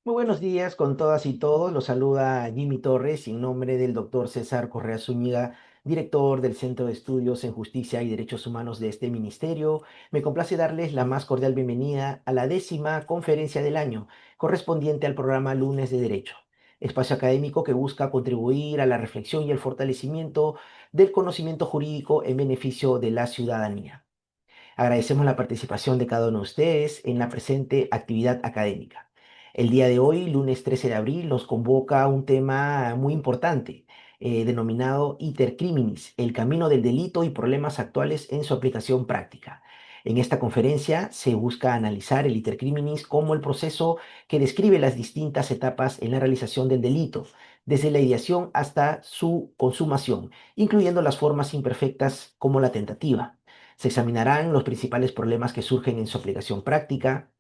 Muy buenos días con todas y todos. Los saluda Jimmy Torres en nombre del doctor César Correa Zúñiga, director del Centro de Estudios en Justicia y Derechos Humanos de este ministerio. Me complace darles la más cordial bienvenida a la 10ª conferencia del año, correspondiente al programa Lunes de Derecho, espacio académico que busca contribuir a la reflexión y el fortalecimiento del conocimiento jurídico en beneficio de la ciudadanía. Agradecemos la participación de cada uno de ustedes en la presente actividad académica. El día de hoy, lunes 13 de abril, nos convoca un tema muy importante, denominado Iter Criminis, el camino del delito y problemas actuales en su aplicación práctica. En esta conferencia se busca analizar el iter criminis como el proceso que describe las distintas etapas en la realización del delito, desde la ideación hasta su consumación, incluyendo las formas imperfectas como la tentativa. Se examinarán los principales problemas que surgen en su aplicación práctica,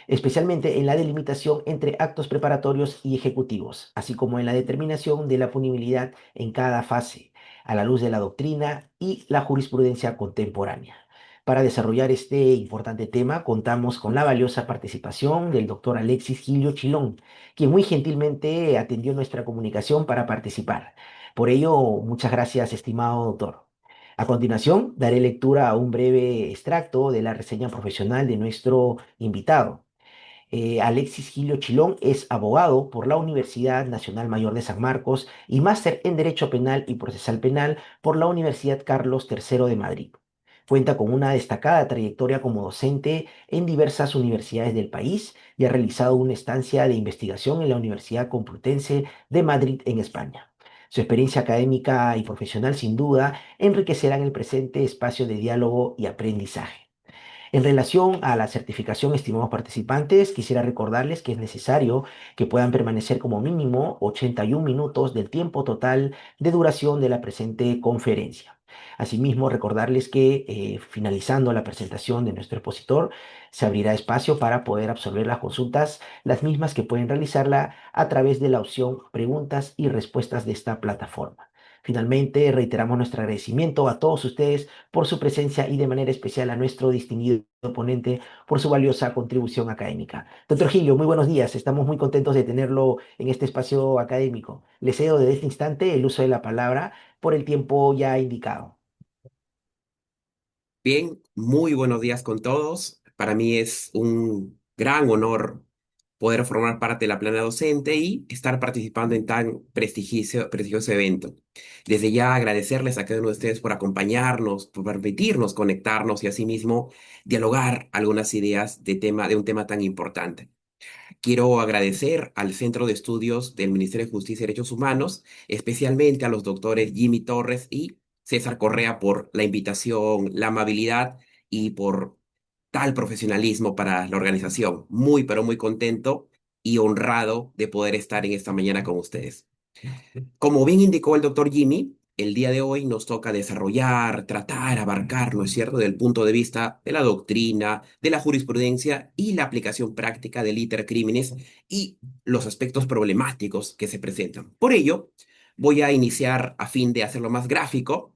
especialmente en la delimitación entre actos preparatorios y ejecutivos, así como en la determinación de la punibilidad en cada fase, a la luz de la doctrina y la jurisprudencia contemporánea. Para desarrollar este importante tema, contamos con la valiosa participación del doctor Alexis Gilio Chilón, quien muy gentilmente atendió nuestra comunicación para participar. Por ello, muchas gracias, estimado doctor. A continuación, daré lectura a un breve extracto de la reseña profesional de nuestro invitado. Alexis Gilio Chilón es abogado por la Universidad Nacional Mayor de San Marcos y máster en Derecho Penal y Procesal Penal por la Universidad Carlos III de Madrid. Cuenta con una destacada trayectoria como docente en diversas universidades del país y ha realizado una estancia de investigación en la Universidad Complutense de Madrid en España. Su experiencia académica y profesional sin duda enriquecerán el presente espacio de diálogo y aprendizaje. En relación a la certificación, estimados participantes, quisiera recordarles que es necesario que puedan permanecer como mínimo 81 minutos del tiempo total de duración de la presente conferencia. Asimismo, recordarles que finalizando la presentación de nuestro expositor, se abrirá espacio para poder absorber las consultas, las mismas que pueden realizarla a través de la opción preguntas y respuestas de esta plataforma. Finalmente, reiteramos nuestro agradecimiento a todos ustedes por su presencia y de manera especial a nuestro distinguido ponente por su valiosa contribución académica. Doctor Gilio, muy buenos días. Estamos muy contentos de tenerlo en este espacio académico. Le cedo desde este instante el uso de la palabra por el tiempo ya indicado. Bien, muy buenos días con todos. Para mí es un gran honor poder formar parte de la plana docente y estar participando en tan prestigioso evento. Desde ya agradecerles a cada uno de ustedes por acompañarnos, por permitirnos conectarnos y asimismo dialogar algunas ideas de un tema tan importante. Quiero agradecer al Centro de Estudios del Ministerio de Justicia y Derechos Humanos, especialmente a los doctores Jimmy Torres y César Correa por la invitación, la amabilidad y por tal profesionalismo para la organización. Muy, pero muy contento y honrado de poder estar en esta mañana con ustedes. Como bien indicó el doctor Jimmy, el día de hoy nos toca desarrollar, tratar, abarcar, ¿no es cierto?, desde el punto de vista de la doctrina, de la jurisprudencia y la aplicación práctica del iter criminis y los aspectos problemáticos que se presentan. Por ello, voy a iniciar, a fin de hacerlo más gráfico,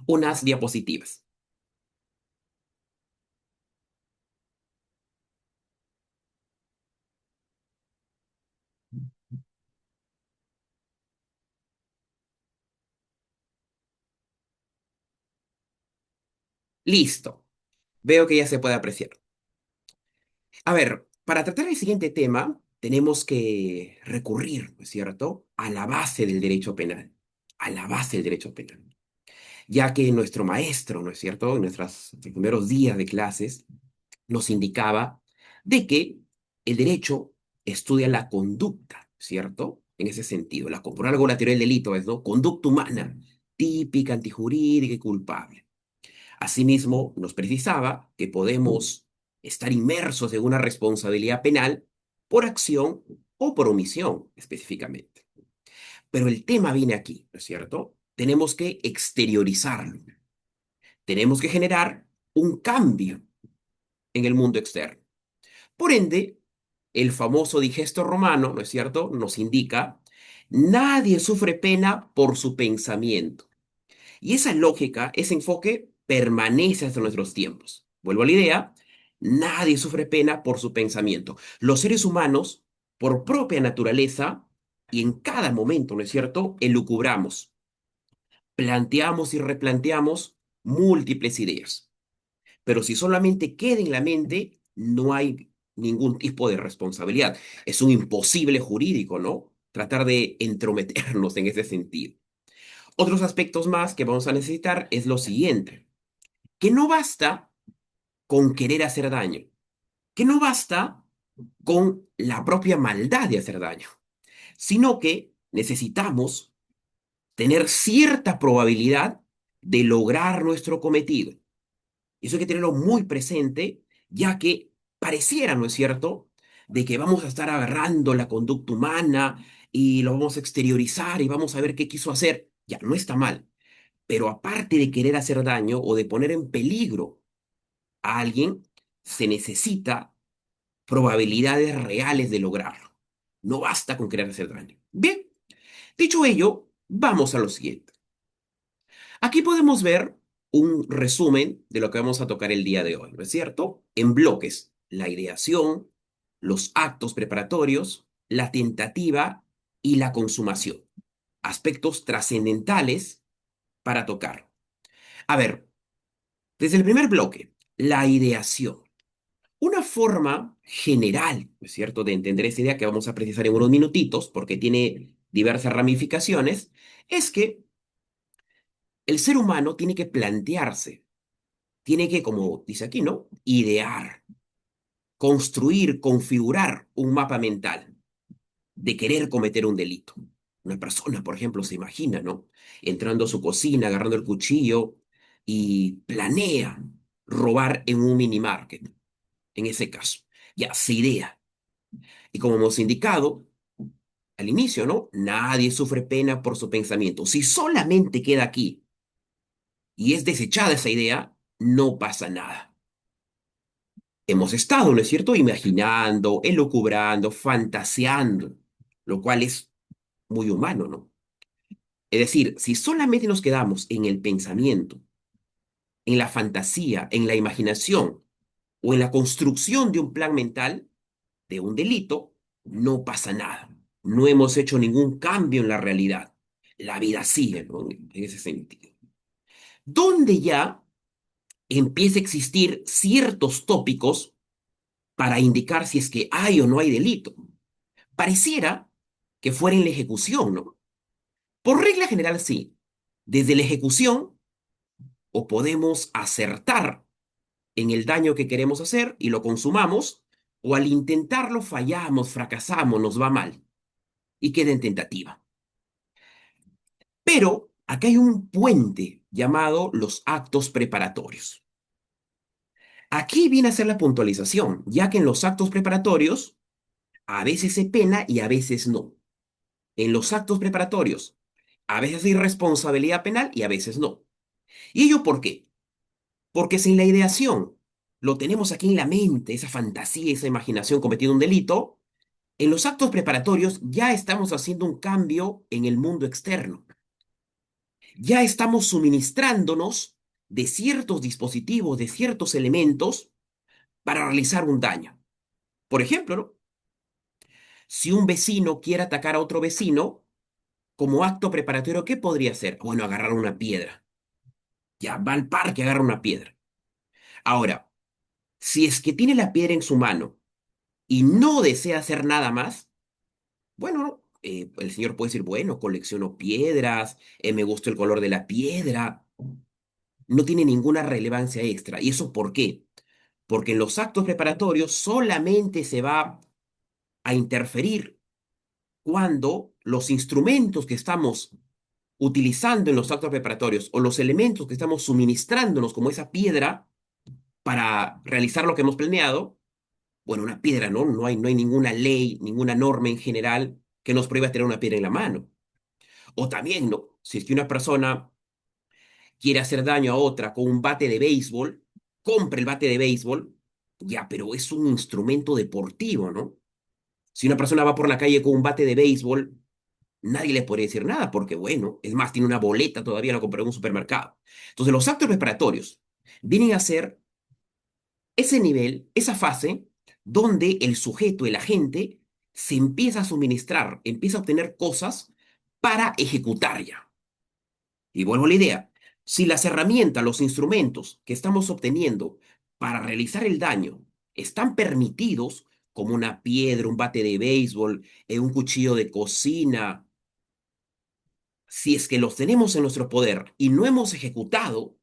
unas diapositivas. Listo. Veo que ya se puede apreciar. A ver, para tratar el siguiente tema, tenemos que recurrir, ¿no es cierto?, a la base del derecho penal, a la base del derecho penal, ya que nuestro maestro, ¿no es cierto?, en nuestros primeros días de clases, nos indicaba de que el derecho estudia la conducta, ¿cierto? En ese sentido, por algo la teoría del delito es, ¿no?, conducta humana, típica, antijurídica y culpable. Asimismo, nos precisaba que podemos estar inmersos en una responsabilidad penal por acción o por omisión específicamente. Pero el tema viene aquí, ¿no es cierto? Tenemos que exteriorizarlo. Tenemos que generar un cambio en el mundo externo. Por ende, el famoso digesto romano, ¿no es cierto?, nos indica, nadie sufre pena por su pensamiento. Y esa lógica, ese enfoque, permanece hasta nuestros tiempos. Vuelvo a la idea, nadie sufre pena por su pensamiento. Los seres humanos por propia naturaleza y en cada momento, ¿no es cierto?, elucubramos, planteamos y replanteamos múltiples ideas. Pero si solamente queda en la mente, no hay ningún tipo de responsabilidad. Es un imposible jurídico, ¿no? Tratar de entrometernos en ese sentido. Otros aspectos más que vamos a necesitar es lo siguiente, que no basta con querer hacer daño, que no basta con la propia maldad de hacer daño, sino que necesitamos tener cierta probabilidad de lograr nuestro cometido. Y eso hay que tenerlo muy presente, ya que pareciera, ¿no es cierto?, de que vamos a estar agarrando la conducta humana y lo vamos a exteriorizar y vamos a ver qué quiso hacer. Ya, no está mal. Pero aparte de querer hacer daño o de poner en peligro a alguien, se necesita probabilidades reales de lograrlo. No basta con querer hacer daño. Bien, dicho ello, vamos a lo siguiente. Aquí podemos ver un resumen de lo que vamos a tocar el día de hoy, ¿no es cierto? En bloques, la ideación, los actos preparatorios, la tentativa y la consumación. Aspectos trascendentales para tocar. A ver, desde el primer bloque, la ideación. Una forma general, ¿no es cierto?, de entender esa idea que vamos a precisar en unos minutitos, porque tiene diversas ramificaciones, es que el ser humano tiene que plantearse, tiene que, como dice aquí, ¿no?, idear, construir, configurar un mapa mental de querer cometer un delito. Una persona, por ejemplo, se imagina, ¿no?, entrando a su cocina, agarrando el cuchillo y planea robar en un mini market, en ese caso. Ya, se idea. Y como hemos indicado al inicio, ¿no?, nadie sufre pena por su pensamiento. Si solamente queda aquí y es desechada esa idea, no pasa nada. Hemos estado, ¿no es cierto?, imaginando, elucubrando, fantaseando, lo cual es muy humano, ¿no? Es decir, si solamente nos quedamos en el pensamiento, en la fantasía, en la imaginación o en la construcción de un plan mental, de un delito, no pasa nada. No hemos hecho ningún cambio en la realidad. La vida sigue, ¿no?, en ese sentido. Donde ya empieza a existir ciertos tópicos para indicar si es que hay o no hay delito. Pareciera que fuera en la ejecución, ¿no? Por regla general, sí. Desde la ejecución, o podemos acertar en el daño que queremos hacer y lo consumamos, o al intentarlo fallamos, fracasamos, nos va mal y queda en tentativa. Pero acá hay un puente llamado los actos preparatorios. Aquí viene a ser la puntualización, ya que en los actos preparatorios a veces se pena y a veces no. En los actos preparatorios, a veces hay responsabilidad penal y a veces no. ¿Y ello por qué? Porque si en la ideación lo tenemos aquí en la mente, esa fantasía, esa imaginación cometiendo un delito, en los actos preparatorios ya estamos haciendo un cambio en el mundo externo. Ya estamos suministrándonos de ciertos dispositivos, de ciertos elementos para realizar un daño. Por ejemplo, ¿no?, si un vecino quiere atacar a otro vecino, como acto preparatorio, ¿qué podría hacer? Bueno, agarrar una piedra. Ya va al parque, agarra una piedra. Ahora, si es que tiene la piedra en su mano y no desea hacer nada más, bueno, ¿no?, el señor puede decir, bueno, colecciono piedras, me gusta el color de la piedra. No tiene ninguna relevancia extra. ¿Y eso por qué? Porque en los actos preparatorios solamente se va a interferir cuando los instrumentos que estamos utilizando en los actos preparatorios o los elementos que estamos suministrándonos como esa piedra para realizar lo que hemos planeado, bueno, una piedra, ¿no? No hay ninguna ley, ninguna norma en general que nos prohíba tener una piedra en la mano. O también, ¿no?, si es que una persona quiere hacer daño a otra con un bate de béisbol, compra el bate de béisbol, ya, pero es un instrumento deportivo, ¿no? Si una persona va por la calle con un bate de béisbol, nadie le podría decir nada, porque bueno, es más, tiene una boleta todavía, lo compró en un supermercado. Entonces, los actos preparatorios vienen a ser ese nivel, esa fase, donde el sujeto, el agente, se empieza a suministrar, empieza a obtener cosas para ejecutar ya. Y vuelvo a la idea, si las herramientas, los instrumentos que estamos obteniendo para realizar el daño están permitidos, como una piedra, un bate de béisbol, un cuchillo de cocina, si es que los tenemos en nuestro poder y no hemos ejecutado,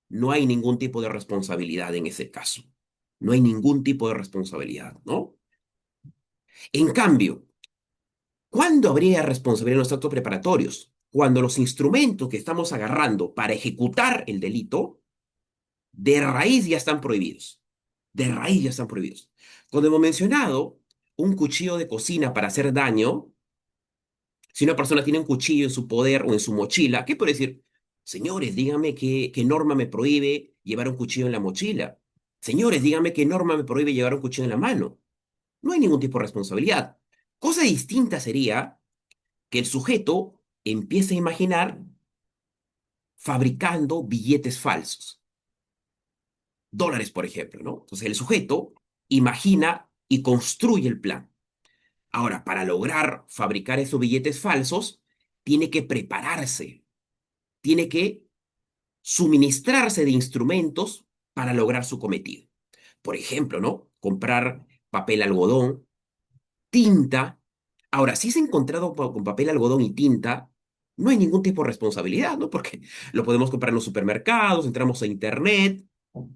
no hay ningún tipo de responsabilidad en ese caso. No hay ningún tipo de responsabilidad, ¿no? En cambio, ¿cuándo habría responsabilidad en los actos preparatorios? Cuando los instrumentos que estamos agarrando para ejecutar el delito, de raíz ya están prohibidos. De raíz ya están prohibidos. Cuando hemos mencionado un cuchillo de cocina para hacer daño, si una persona tiene un cuchillo en su poder o en su mochila, ¿qué puede decir? Señores, díganme qué norma me prohíbe llevar un cuchillo en la mochila. Señores, díganme qué norma me prohíbe llevar un cuchillo en la mano. No hay ningún tipo de responsabilidad. Cosa distinta sería que el sujeto empiece a imaginar fabricando billetes falsos, dólares, por ejemplo, ¿no? Entonces el sujeto imagina y construye el plan. Ahora, para lograr fabricar esos billetes falsos, tiene que prepararse, tiene que suministrarse de instrumentos para lograr su cometido. Por ejemplo, ¿no? Comprar papel algodón, tinta. Ahora, si es encontrado con papel algodón y tinta, no hay ningún tipo de responsabilidad, ¿no? Porque lo podemos comprar en los supermercados, entramos a internet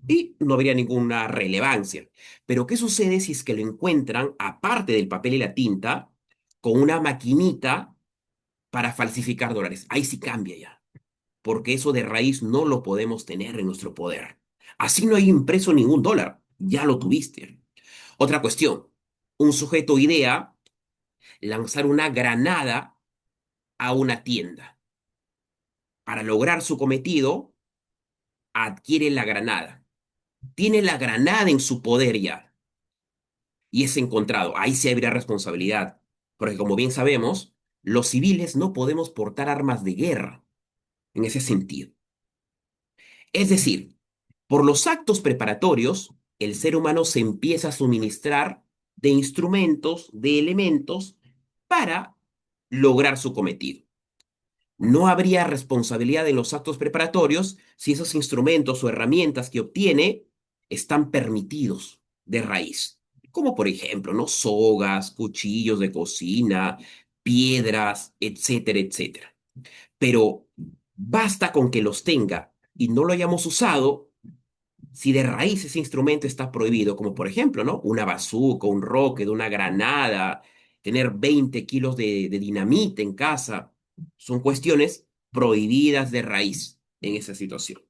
y no habría ninguna relevancia. Pero, ¿qué sucede si es que lo encuentran, aparte del papel y la tinta, con una maquinita para falsificar dólares? Ahí sí cambia ya, porque eso de raíz no lo podemos tener en nuestro poder. Así no hay impreso ningún dólar, ya lo tuviste. Otra cuestión, un sujeto idea lanzar una granada a una tienda. Para lograr su cometido, adquiere la granada. Tiene la granada en su poder ya y es encontrado. Ahí sí habría responsabilidad, porque como bien sabemos, los civiles no podemos portar armas de guerra en ese sentido. Es decir, por los actos preparatorios, el ser humano se empieza a suministrar de instrumentos, de elementos para lograr su cometido. No habría responsabilidad en los actos preparatorios si esos instrumentos o herramientas que obtiene están permitidos de raíz. Como por ejemplo, ¿no? Sogas, cuchillos de cocina, piedras, etcétera, etcétera. Pero basta con que los tenga y no lo hayamos usado si de raíz ese instrumento está prohibido, como por ejemplo, ¿no? Una bazuca, un rocket, una granada, tener 20 kilos de dinamita en casa, son cuestiones prohibidas de raíz en esa situación.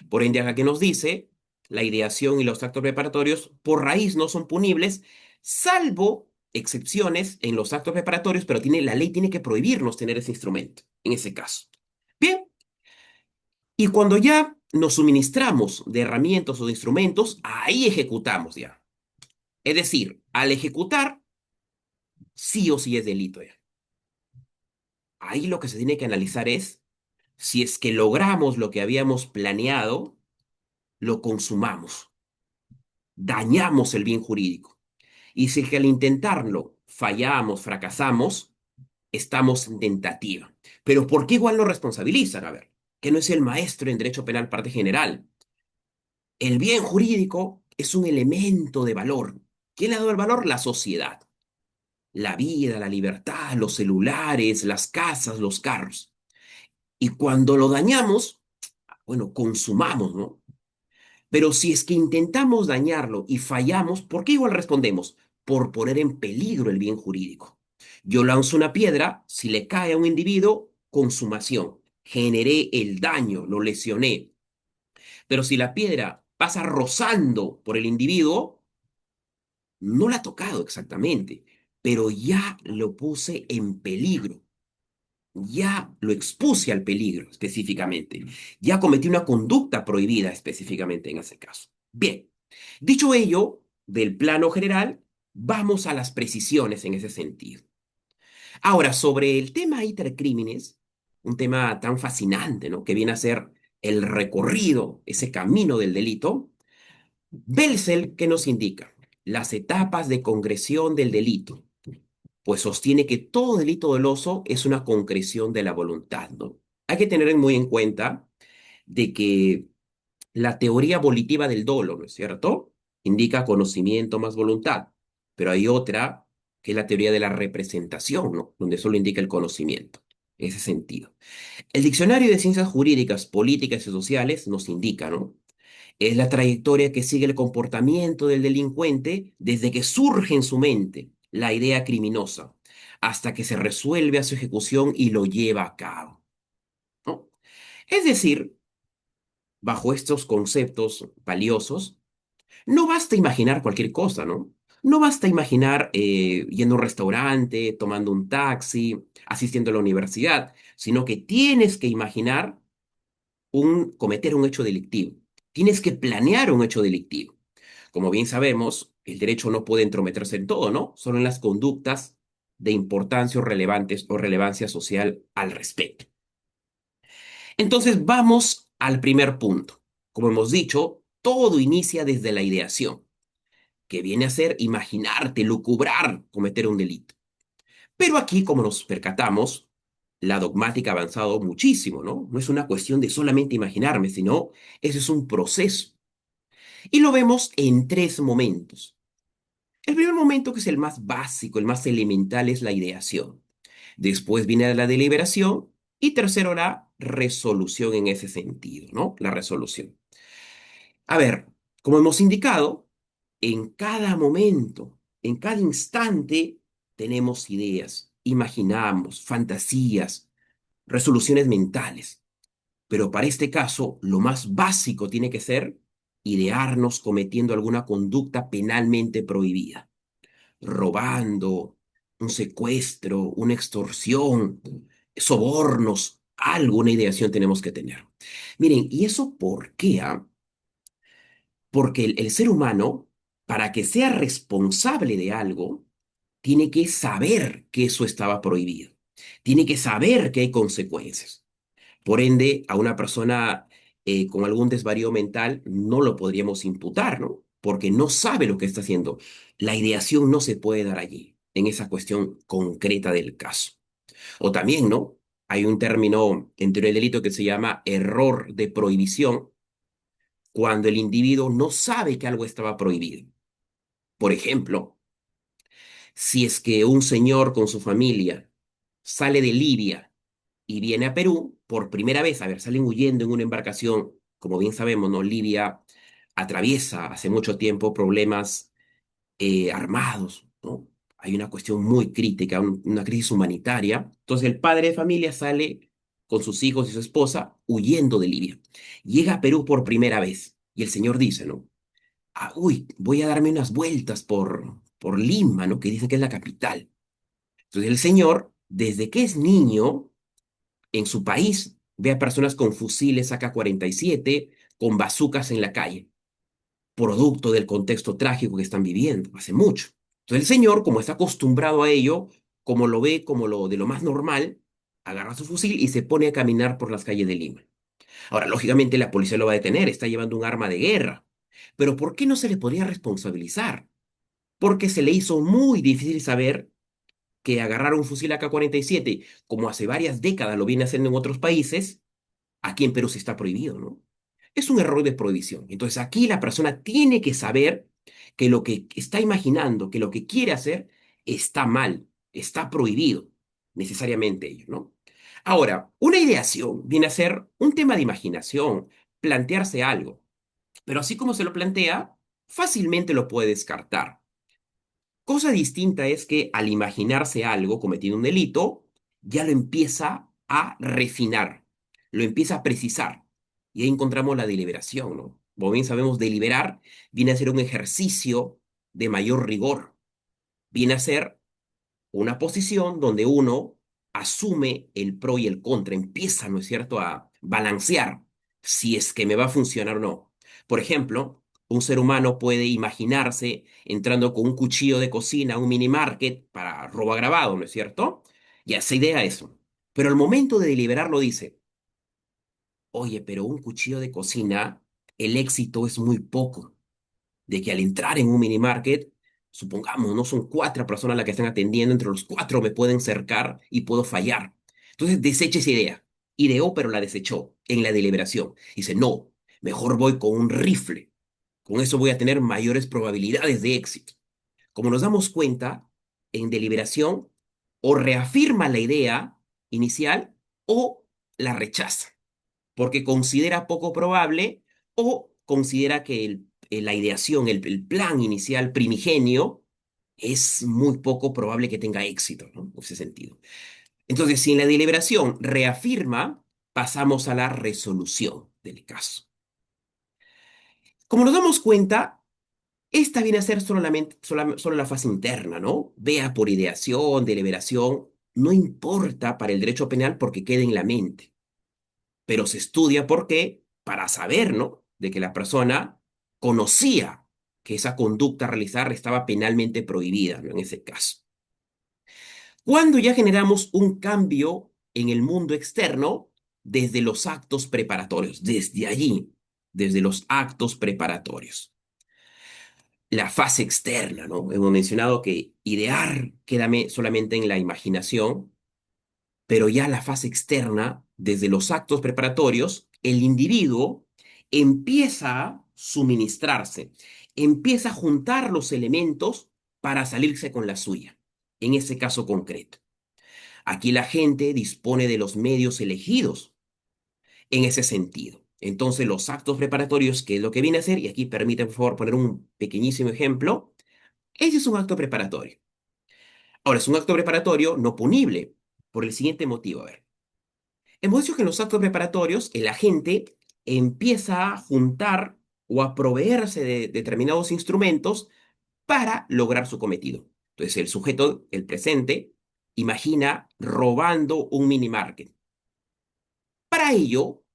Por ende, acá que nos dice, la ideación y los actos preparatorios por raíz no son punibles, salvo excepciones en los actos preparatorios, pero la ley tiene que prohibirnos tener ese instrumento, en ese caso. Bien, y cuando ya nos suministramos de herramientas o de instrumentos, ahí ejecutamos ya. Es decir, al ejecutar, sí o sí es delito ya. Ahí lo que se tiene que analizar es si es que logramos lo que habíamos planeado, lo consumamos, dañamos el bien jurídico. Y si es que al intentarlo fallamos, fracasamos, estamos en tentativa. Pero ¿por qué igual lo responsabilizan? A ver, que no es el maestro en derecho penal parte general. El bien jurídico es un elemento de valor. ¿Quién le ha dado el valor? La sociedad. La vida, la libertad, los celulares, las casas, los carros. Y cuando lo dañamos, bueno, consumamos, ¿no? Pero si es que intentamos dañarlo y fallamos, ¿por qué igual respondemos? Por poner en peligro el bien jurídico. Yo lanzo una piedra, si le cae a un individuo, consumación. Generé el daño, lo lesioné. Pero si la piedra pasa rozando por el individuo, no la ha tocado exactamente, pero ya lo puse en peligro, ya lo expuse al peligro específicamente, ya cometí una conducta prohibida específicamente en ese caso. Bien, dicho ello, del plano general, vamos a las precisiones en ese sentido. Ahora, sobre el tema intercrímenes, un tema tan fascinante, ¿no? Que viene a ser el recorrido, ese camino del delito. Belzel, ¿qué nos indica? Las etapas de congresión del delito. pues sostiene que todo delito doloso es una concreción de la voluntad, ¿no? Hay que tener muy en cuenta de que la teoría volitiva del dolo, ¿no es cierto? Indica conocimiento más voluntad, pero hay otra que es la teoría de la representación, ¿no? Donde solo indica el conocimiento, en ese sentido. El Diccionario de Ciencias Jurídicas, Políticas y Sociales nos indica, ¿no? Es la trayectoria que sigue el comportamiento del delincuente desde que surge en su mente la idea criminosa hasta que se resuelve a su ejecución y lo lleva a cabo, ¿no? Es decir, bajo estos conceptos valiosos, no basta imaginar cualquier cosa, ¿no? No basta imaginar yendo a un restaurante, tomando un taxi, asistiendo a la universidad, sino que tienes que imaginar cometer un hecho delictivo. Tienes que planear un hecho delictivo. Como bien sabemos, el derecho no puede entrometerse en todo, ¿no? Solo en las conductas de importancia o relevantes o relevancia social al respecto. Entonces, vamos al primer punto. Como hemos dicho, todo inicia desde la ideación, que viene a ser imaginarte, lucubrar, cometer un delito. Pero aquí, como nos percatamos, la dogmática ha avanzado muchísimo, ¿no? No es una cuestión de solamente imaginarme, sino ese es un proceso. Y lo vemos en tres momentos. El primer momento, que es el más básico, el más elemental, es la ideación. Después viene la deliberación y tercero la resolución en ese sentido, ¿no? La resolución. A ver, como hemos indicado, en cada momento, en cada instante, tenemos ideas, imaginamos, fantasías, resoluciones mentales. Pero para este caso, lo más básico tiene que ser idearnos cometiendo alguna conducta penalmente prohibida, robando, un secuestro, una extorsión, sobornos, alguna ideación tenemos que tener. Miren, ¿y eso por qué? Porque el ser humano, para que sea responsable de algo, tiene que saber que eso estaba prohibido. Tiene que saber que hay consecuencias. Por ende, a una persona con algún desvarío mental no lo podríamos imputar, ¿no? Porque no sabe lo que está haciendo. La ideación no se puede dar allí, en esa cuestión concreta del caso. O también, ¿no? Hay un término en teoría del delito que se llama error de prohibición, cuando el individuo no sabe que algo estaba prohibido. Por ejemplo, si es que un señor con su familia sale de Libia y viene a Perú por primera vez, a ver, salen huyendo en una embarcación, como bien sabemos, ¿no? Libia atraviesa hace mucho tiempo problemas armados, ¿no? Hay una cuestión muy crítica, una crisis humanitaria. Entonces el padre de familia sale con sus hijos y su esposa huyendo de Libia. Llega a Perú por primera vez y el señor dice, ¿no? Ah, uy, voy a darme unas vueltas por Lima, ¿no? Que dicen que es la capital. Entonces el señor, desde que es niño, en su país, ve a personas con fusiles AK-47, con bazucas en la calle, producto del contexto trágico que están viviendo, hace mucho. Entonces el señor, como está acostumbrado a ello, como lo ve como lo de lo más normal, agarra su fusil y se pone a caminar por las calles de Lima. Ahora, lógicamente la policía lo va a detener, está llevando un arma de guerra. Pero ¿por qué no se le podría responsabilizar? Porque se le hizo muy difícil saber que agarrar un fusil AK-47, como hace varias décadas lo viene haciendo en otros países, aquí en Perú se está prohibido, ¿no? Es un error de prohibición. Entonces aquí la persona tiene que saber que lo que está imaginando, que lo que quiere hacer, está mal, está prohibido, necesariamente ello, ¿no? Ahora, una ideación viene a ser un tema de imaginación, plantearse algo, pero así como se lo plantea, fácilmente lo puede descartar. Cosa distinta es que al imaginarse algo cometiendo un delito, ya lo empieza a refinar, lo empieza a precisar. Y ahí encontramos la deliberación, ¿no? Como bien sabemos, deliberar viene a ser un ejercicio de mayor rigor, viene a ser una posición donde uno asume el pro y el contra, empieza, ¿no es cierto?, a balancear si es que me va a funcionar o no. Por ejemplo, un ser humano puede imaginarse entrando con un cuchillo de cocina a un mini market para robo agravado, ¿no es cierto? Y esa idea eso. Pero al momento de deliberarlo dice, oye, pero un cuchillo de cocina, el éxito es muy poco, de que al entrar en un mini market Supongamos, no son cuatro personas las que están atendiendo, entre los cuatro me pueden cercar y puedo fallar. Entonces desecha esa idea. Ideó, pero la desechó en la deliberación. Dice, no, mejor voy con un rifle. Con eso voy a tener mayores probabilidades de éxito. Como nos damos cuenta, en deliberación, o reafirma la idea inicial o la rechaza, porque considera poco probable o considera que la ideación, el plan inicial primigenio, es muy poco probable que tenga éxito, ¿no? En ese sentido. Entonces, si en la deliberación reafirma, pasamos a la resolución del caso. Como nos damos cuenta, esta viene a ser solo la fase interna, ¿no? Vea por ideación, deliberación, no importa para el derecho penal porque queda en la mente, pero se estudia por qué, para saber, ¿no? De que la persona conocía que esa conducta a realizar estaba penalmente prohibida, ¿no? En ese caso. Cuando ya generamos un cambio en el mundo externo, desde los actos preparatorios, desde allí, desde los actos preparatorios. La fase externa, ¿no? Hemos mencionado que idear queda solamente en la imaginación, pero ya la fase externa, desde los actos preparatorios, el individuo empieza a suministrarse, empieza a juntar los elementos para salirse con la suya, en ese caso concreto. Aquí la gente dispone de los medios elegidos en ese sentido. Entonces, los actos preparatorios, ¿qué es lo que viene a hacer? Y aquí permiten, por favor, poner un pequeñísimo ejemplo. Ese es un acto preparatorio. Ahora, es un acto preparatorio no punible, por el siguiente motivo. A ver, hemos dicho que en los actos preparatorios el agente empieza a juntar o a proveerse de determinados instrumentos para lograr su cometido. Entonces, el sujeto, el presente, imagina robando un mini market. Para ello,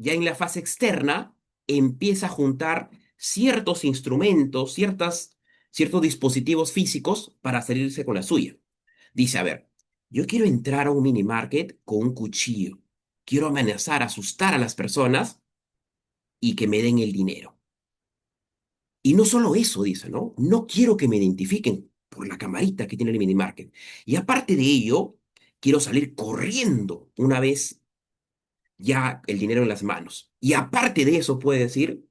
ya en la fase externa, empieza a juntar ciertos instrumentos, ciertos dispositivos físicos para salirse con la suya. Dice, a ver, yo quiero entrar a un mini market con un cuchillo. Quiero amenazar, asustar a las personas y que me den el dinero. Y no solo eso, dice, ¿no? No quiero que me identifiquen por la camarita que tiene el mini market. Y aparte de ello, quiero salir corriendo una vez ya el dinero en las manos. Y aparte de eso, puede decir,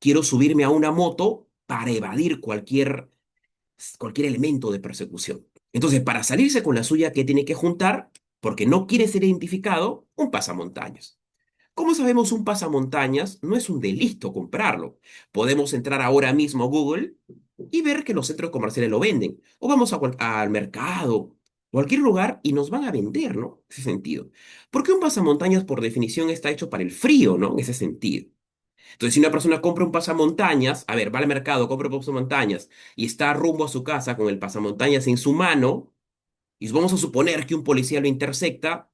quiero subirme a una moto para evadir cualquier elemento de persecución. Entonces, para salirse con la suya, ¿qué tiene que juntar? Porque no quiere ser identificado, un pasamontañas. Como sabemos, un pasamontañas no es un delito comprarlo. Podemos entrar ahora mismo a Google y ver que los centros comerciales lo venden. O vamos al mercado, cualquier lugar y nos van a vender, ¿no? En ese sentido. Porque un pasamontañas, por definición, está hecho para el frío, ¿no? En ese sentido. Entonces, si una persona compra un pasamontañas, a ver, va al mercado, compra un pasamontañas y está rumbo a su casa con el pasamontañas en su mano, y vamos a suponer que un policía lo intercepta,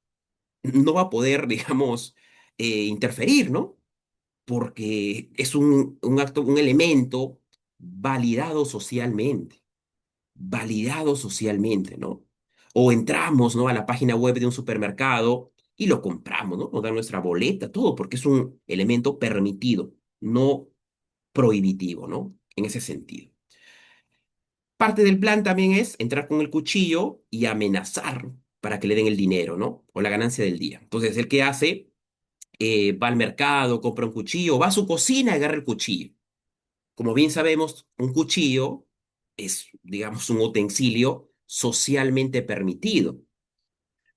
no va a poder, digamos, interferir, ¿no? Porque es un acto, un elemento validado socialmente, ¿no? O entramos, ¿no? A la página web de un supermercado y lo compramos, ¿no? Nos dan nuestra boleta, todo, porque es un elemento permitido, no prohibitivo, ¿no? En ese sentido. Parte del plan también es entrar con el cuchillo y amenazar para que le den el dinero, ¿no? O la ganancia del día. Entonces, el que hace, va al mercado, compra un cuchillo, va a su cocina y agarra el cuchillo. Como bien sabemos, un cuchillo es, digamos, un utensilio socialmente permitido.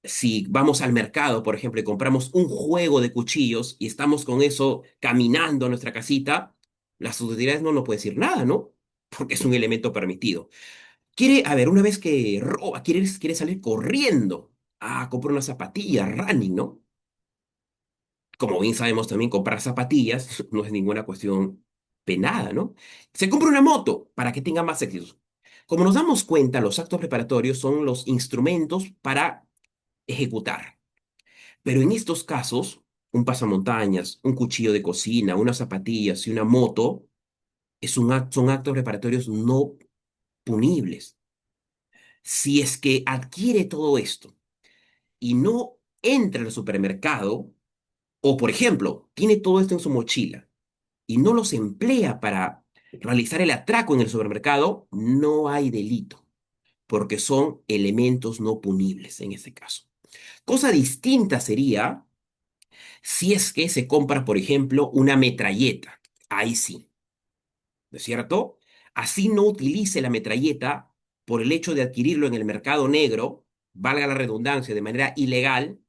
Si vamos al mercado, por ejemplo, y compramos un juego de cuchillos y estamos con eso caminando a nuestra casita, las autoridades no nos pueden decir nada, ¿no? Porque es un elemento permitido. A ver, una vez que roba, quiere salir corriendo. Ah, compra una zapatilla, running, ¿no? Como bien sabemos también, comprar zapatillas no es ninguna cuestión penada, ¿no? Se compra una moto para que tenga más éxitos. Como nos damos cuenta, los actos preparatorios son los instrumentos para ejecutar. Pero en estos casos, un pasamontañas, un cuchillo de cocina, unas zapatillas y una moto son actos preparatorios no punibles. Si es que adquiere todo esto y no entra al supermercado, o por ejemplo, tiene todo esto en su mochila y no los emplea para realizar el atraco en el supermercado, no hay delito, porque son elementos no punibles en ese caso. Cosa distinta sería si es que se compra, por ejemplo, una metralleta. Ahí sí, ¿no es cierto? Así no utilice la metralleta por el hecho de adquirirlo en el mercado negro, valga la redundancia, de manera ilegal,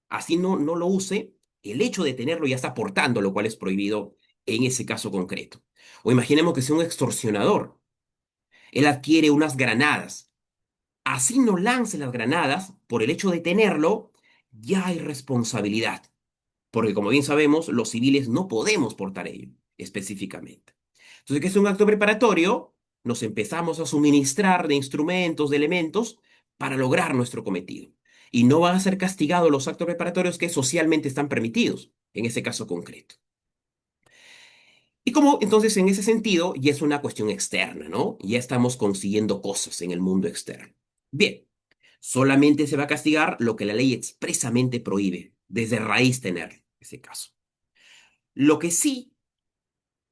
así no lo use, el hecho de tenerlo ya está portando, lo cual es prohibido en ese caso concreto. O imaginemos que sea un extorsionador. Él adquiere unas granadas. Así no lance las granadas, por el hecho de tenerlo, ya hay responsabilidad. Porque como bien sabemos, los civiles no podemos portar ello específicamente. Entonces, ¿qué es un acto preparatorio? Nos empezamos a suministrar de instrumentos, de elementos, para lograr nuestro cometido. Y no van a ser castigados los actos preparatorios que socialmente están permitidos, en ese caso concreto. Y como entonces en ese sentido ya es una cuestión externa, ¿no? Ya estamos consiguiendo cosas en el mundo externo. Bien, solamente se va a castigar lo que la ley expresamente prohíbe, desde raíz tener, en ese caso. Lo que sí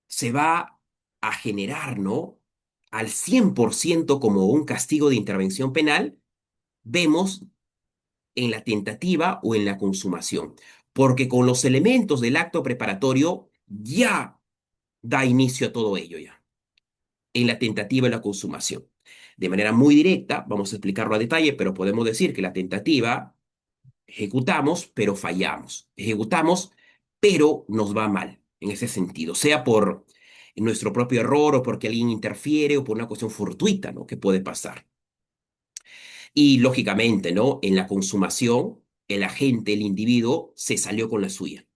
se va a generar, ¿no? Al 100% como un castigo de intervención penal, vemos en la tentativa o en la consumación, porque con los elementos del acto preparatorio ya da inicio a todo ello ya, en la tentativa y la consumación. De manera muy directa, vamos a explicarlo a detalle, pero podemos decir que la tentativa ejecutamos, pero fallamos. Ejecutamos, pero nos va mal, en ese sentido, sea por nuestro propio error o porque alguien interfiere o por una cuestión fortuita, ¿no? Que puede pasar. Y lógicamente, ¿no? En la consumación, el agente, el individuo, se salió con la suya.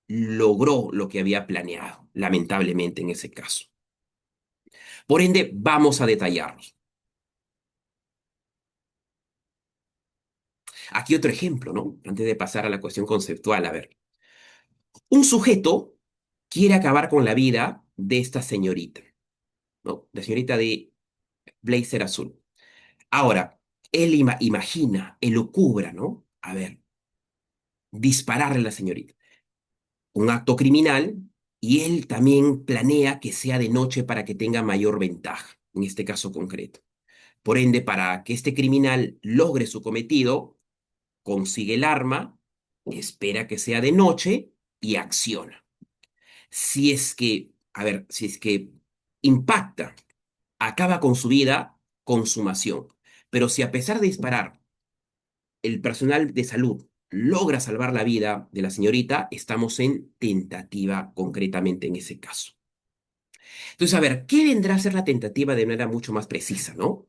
Logró lo que había planeado, lamentablemente en ese caso. Por ende, vamos a detallarlos. Aquí otro ejemplo, ¿no? Antes de pasar a la cuestión conceptual, a ver. Un sujeto quiere acabar con la vida de esta señorita, ¿no? La señorita de blazer azul. Ahora, él imagina, elucubra, ¿no? A ver, dispararle a la señorita. Un acto criminal y él también planea que sea de noche para que tenga mayor ventaja, en este caso concreto. Por ende, para que este criminal logre su cometido, consigue el arma, espera que sea de noche y acciona. Si es que, a ver, si es que impacta, acaba con su vida, consumación. Pero si a pesar de disparar, el personal de salud logra salvar la vida de la señorita, estamos en tentativa concretamente en ese caso. Entonces, a ver, ¿qué vendrá a ser la tentativa de manera mucho más precisa, ¿no?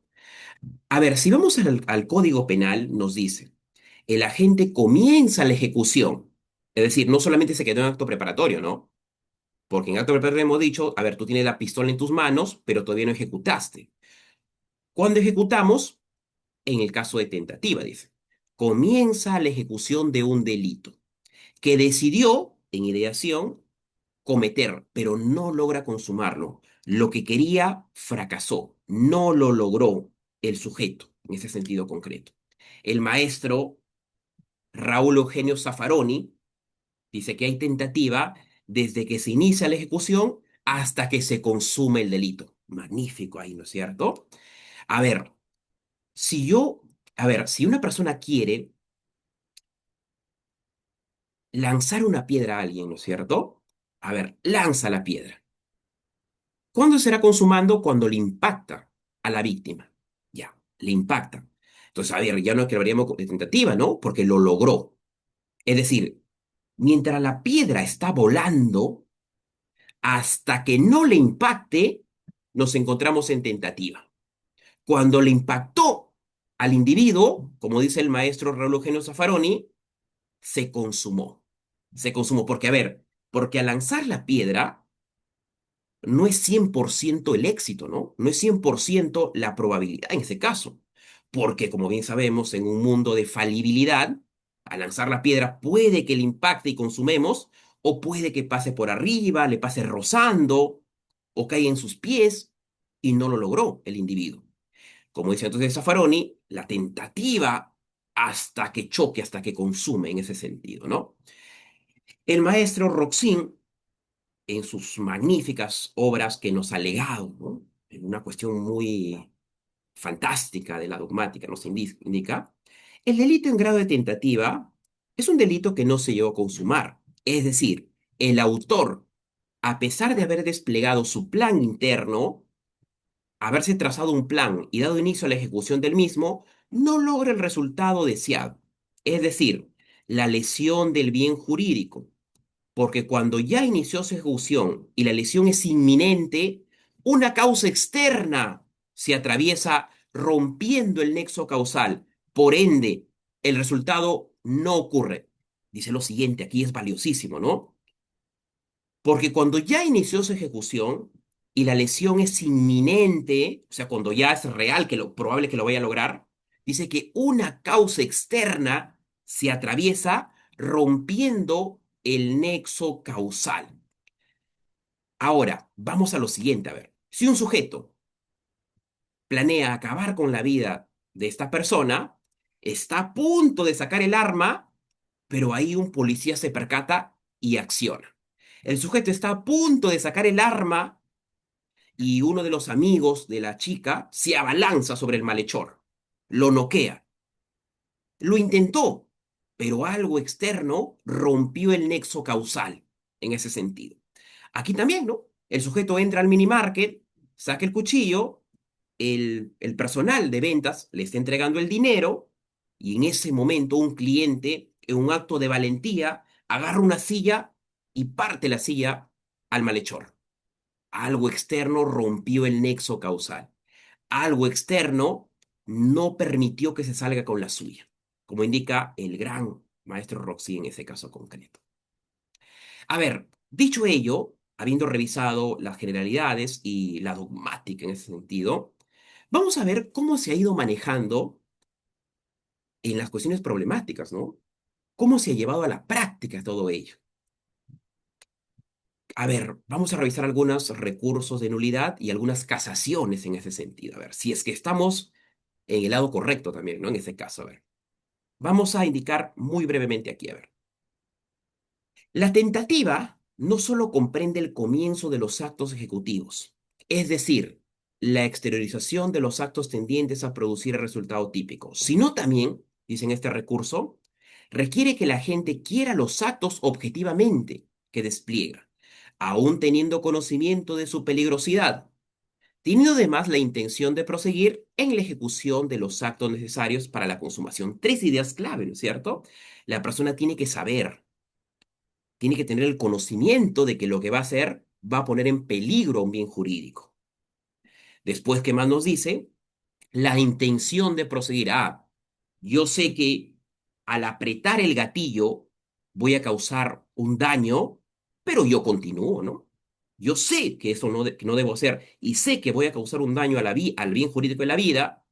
A ver, si vamos al Código Penal, nos dice, el agente comienza la ejecución. Es decir, no solamente se quedó en acto preparatorio, ¿no? Porque en acto preparatorio hemos dicho, a ver, tú tienes la pistola en tus manos, pero todavía no ejecutaste. Cuando ejecutamos, en el caso de tentativa, dice, comienza la ejecución de un delito que decidió, en ideación, cometer, pero no logra consumarlo. Lo que quería fracasó, no lo logró el sujeto, en ese sentido concreto. El maestro Raúl Eugenio Zaffaroni dice que hay tentativa desde que se inicia la ejecución hasta que se consume el delito. Magnífico ahí, ¿no es cierto? A ver, si yo, a ver, si una persona quiere lanzar una piedra a alguien, ¿no es cierto? A ver, lanza la piedra. ¿Cuándo será consumando? Cuando le impacta a la víctima. Ya, le impacta. Entonces, a ver, ya no es que lo haríamos de tentativa, ¿no? Porque lo logró. Es decir, mientras la piedra está volando, hasta que no le impacte, nos encontramos en tentativa. Cuando le impactó al individuo, como dice el maestro Raúl Eugenio Zaffaroni, se consumó. Se consumó porque, a ver, porque al lanzar la piedra, no es 100% el éxito, ¿no? No es 100% la probabilidad en ese caso. Porque, como bien sabemos, en un mundo de falibilidad, al lanzar la piedra puede que le impacte y consumemos, o puede que pase por arriba, le pase rozando, o caiga en sus pies, y no lo logró el individuo. Como dice entonces Zaffaroni, la tentativa hasta que choque, hasta que consume en ese sentido, ¿no? El maestro Roxin en sus magníficas obras que nos ha legado, ¿no? En una cuestión muy fantástica de la dogmática nos indica, el delito en grado de tentativa es un delito que no se llegó a consumar. Es decir, el autor, a pesar de haber desplegado su plan interno, haberse trazado un plan y dado inicio a la ejecución del mismo, no logra el resultado deseado. Es decir, la lesión del bien jurídico, porque cuando ya inició su ejecución y la lesión es inminente, una causa externa se atraviesa rompiendo el nexo causal. Por ende, el resultado no ocurre. Dice lo siguiente, aquí es valiosísimo, ¿no? Porque cuando ya inició su ejecución y la lesión es inminente, o sea, cuando ya es real, que lo probable que lo vaya a lograr, dice que una causa externa se atraviesa rompiendo el nexo causal. Ahora, vamos a lo siguiente, a ver. Si un sujeto planea acabar con la vida de esta persona, está a punto de sacar el arma, pero ahí un policía se percata y acciona. El sujeto está a punto de sacar el arma y uno de los amigos de la chica se abalanza sobre el malhechor, lo noquea. Lo intentó, pero algo externo rompió el nexo causal en ese sentido. Aquí también, ¿no? El sujeto entra al mini market, saca el cuchillo, el personal de ventas le está entregando el dinero y en ese momento un cliente, en un acto de valentía, agarra una silla y parte la silla al malhechor. Algo externo rompió el nexo causal. Algo externo no permitió que se salga con la suya, como indica el gran maestro Roxy en ese caso concreto. A ver, dicho ello, habiendo revisado las generalidades y la dogmática en ese sentido, vamos a ver cómo se ha ido manejando en las cuestiones problemáticas, ¿no? ¿Cómo se ha llevado a la práctica todo ello? A ver, vamos a revisar algunos recursos de nulidad y algunas casaciones en ese sentido. A ver, si es que estamos en el lado correcto también, ¿no? En ese caso, a ver. Vamos a indicar muy brevemente aquí, a ver. La tentativa no solo comprende el comienzo de los actos ejecutivos, es decir, la exteriorización de los actos tendientes a producir el resultado típico, sino también, dice en este recurso, requiere que la gente quiera los actos objetivamente que despliega, aún teniendo conocimiento de su peligrosidad, teniendo además la intención de proseguir en la ejecución de los actos necesarios para la consumación. Tres ideas clave, ¿no es cierto? La persona tiene que saber, tiene que tener el conocimiento de que lo que va a hacer va a poner en peligro un bien jurídico. Después, ¿qué más nos dice? La intención de proseguir. Ah, yo sé que al apretar el gatillo voy a causar un daño, pero yo continúo, ¿no? Yo sé que eso que no debo hacer y sé que voy a causar un daño a al bien jurídico de la vida,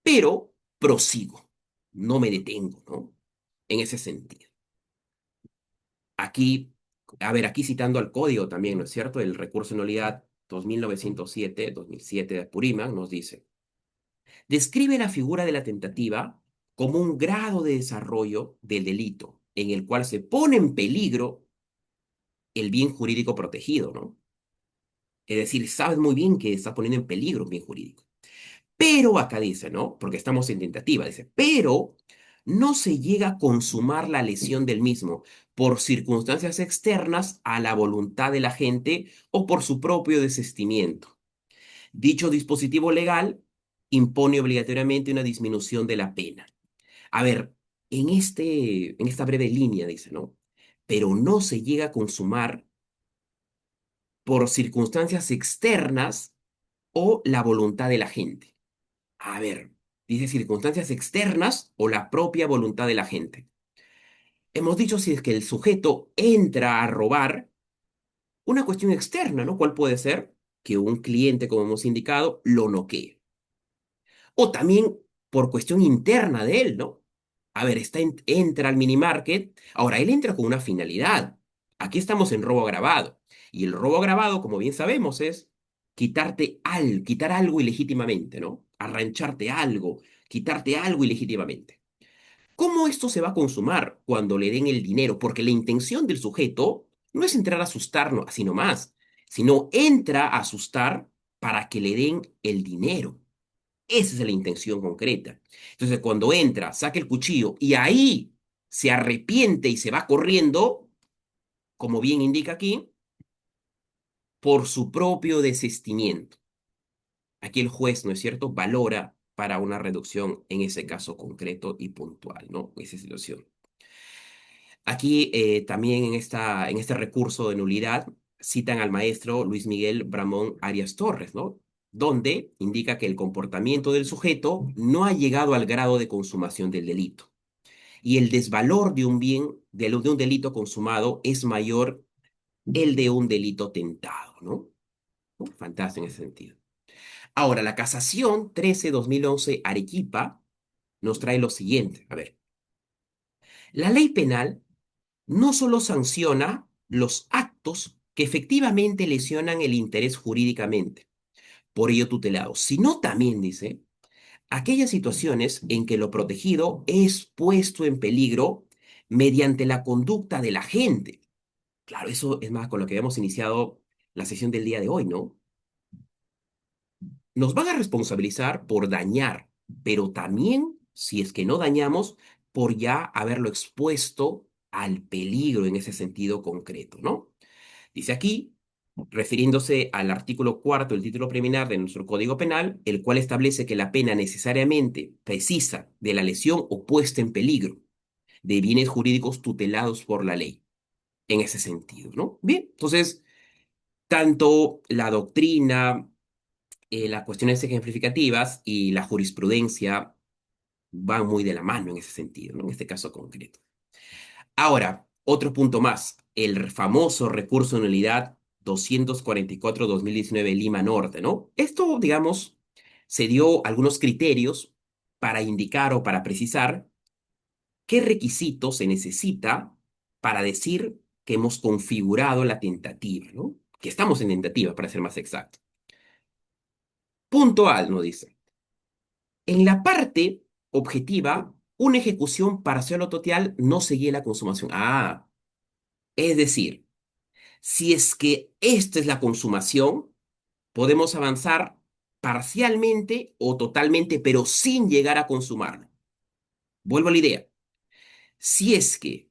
pero prosigo, no me detengo, ¿no? En ese sentido. Aquí, a ver, aquí citando al código también, ¿no es cierto? El recurso de nulidad 2907 de Apurímac nos dice, describe la figura de la tentativa como un grado de desarrollo del delito en el cual se pone en peligro el bien jurídico protegido, ¿no? Es decir, sabes muy bien que estás poniendo en peligro un bien jurídico. Pero acá dice, ¿no? Porque estamos en tentativa, dice, pero no se llega a consumar la lesión del mismo por circunstancias externas a la voluntad de la gente o por su propio desistimiento. Dicho dispositivo legal impone obligatoriamente una disminución de la pena. A ver, en esta breve línea dice, ¿no? Pero no se llega a consumar por circunstancias externas o la voluntad de la gente. A ver, dice circunstancias externas o la propia voluntad de la gente. Hemos dicho si es que el sujeto entra a robar una cuestión externa, ¿no? ¿Cuál puede ser? Que un cliente, como hemos indicado, lo noquee. O también por cuestión interna de él, ¿no? A ver, entra al mini market. Ahora, él entra con una finalidad. Aquí estamos en robo agravado. Y el robo agravado, como bien sabemos, es quitar algo ilegítimamente, ¿no? Arrancharte algo, quitarte algo ilegítimamente. ¿Cómo esto se va a consumar cuando le den el dinero? Porque la intención del sujeto no es entrar a asustar así nomás, sino entra a asustar para que le den el dinero. Esa es la intención concreta. Entonces, cuando entra, saca el cuchillo y ahí se arrepiente y se va corriendo, como bien indica aquí, por su propio desistimiento. Aquí el juez, ¿no es cierto?, valora para una reducción en ese caso concreto y puntual, ¿no? Esa situación. Aquí también en este recurso de nulidad citan al maestro Luis Miguel Bramón Arias Torres, ¿no? Donde indica que el comportamiento del sujeto no ha llegado al grado de consumación del delito. Y el desvalor de un bien, de un delito consumado es mayor el de un delito tentado, ¿no? ¿No? Fantástico en ese sentido. Ahora, la casación 13-2011 Arequipa nos trae lo siguiente. A ver, la ley penal no solo sanciona los actos que efectivamente lesionan el interés jurídicamente, por ello tutelado, sino también, dice, aquellas situaciones en que lo protegido es puesto en peligro mediante la conducta del agente. Claro, eso es más con lo que habíamos iniciado la sesión del día de hoy, ¿no? Nos van a responsabilizar por dañar, pero también, si es que no dañamos, por ya haberlo expuesto al peligro en ese sentido concreto, ¿no? Dice aquí, refiriéndose al artículo cuarto del título preliminar de nuestro Código Penal, el cual establece que la pena necesariamente precisa de la lesión o puesta en peligro de bienes jurídicos tutelados por la ley, en ese sentido, ¿no? Bien, entonces, tanto la doctrina, las cuestiones ejemplificativas y la jurisprudencia van muy de la mano en ese sentido, ¿no? En este caso concreto. Ahora, otro punto más, el famoso recurso de nulidad 244-2019 Lima Norte, ¿no? Esto, digamos, se dio algunos criterios para indicar o para precisar qué requisitos se necesita para decir que hemos configurado la tentativa, ¿no? Que estamos en tentativa, para ser más exacto. Puntual, ¿no dice? En la parte objetiva, una ejecución parcial o total no seguía la consumación. Ah, es decir, si es que esta es la consumación, podemos avanzar parcialmente o totalmente, pero sin llegar a consumarlo. Vuelvo a la idea. Si es que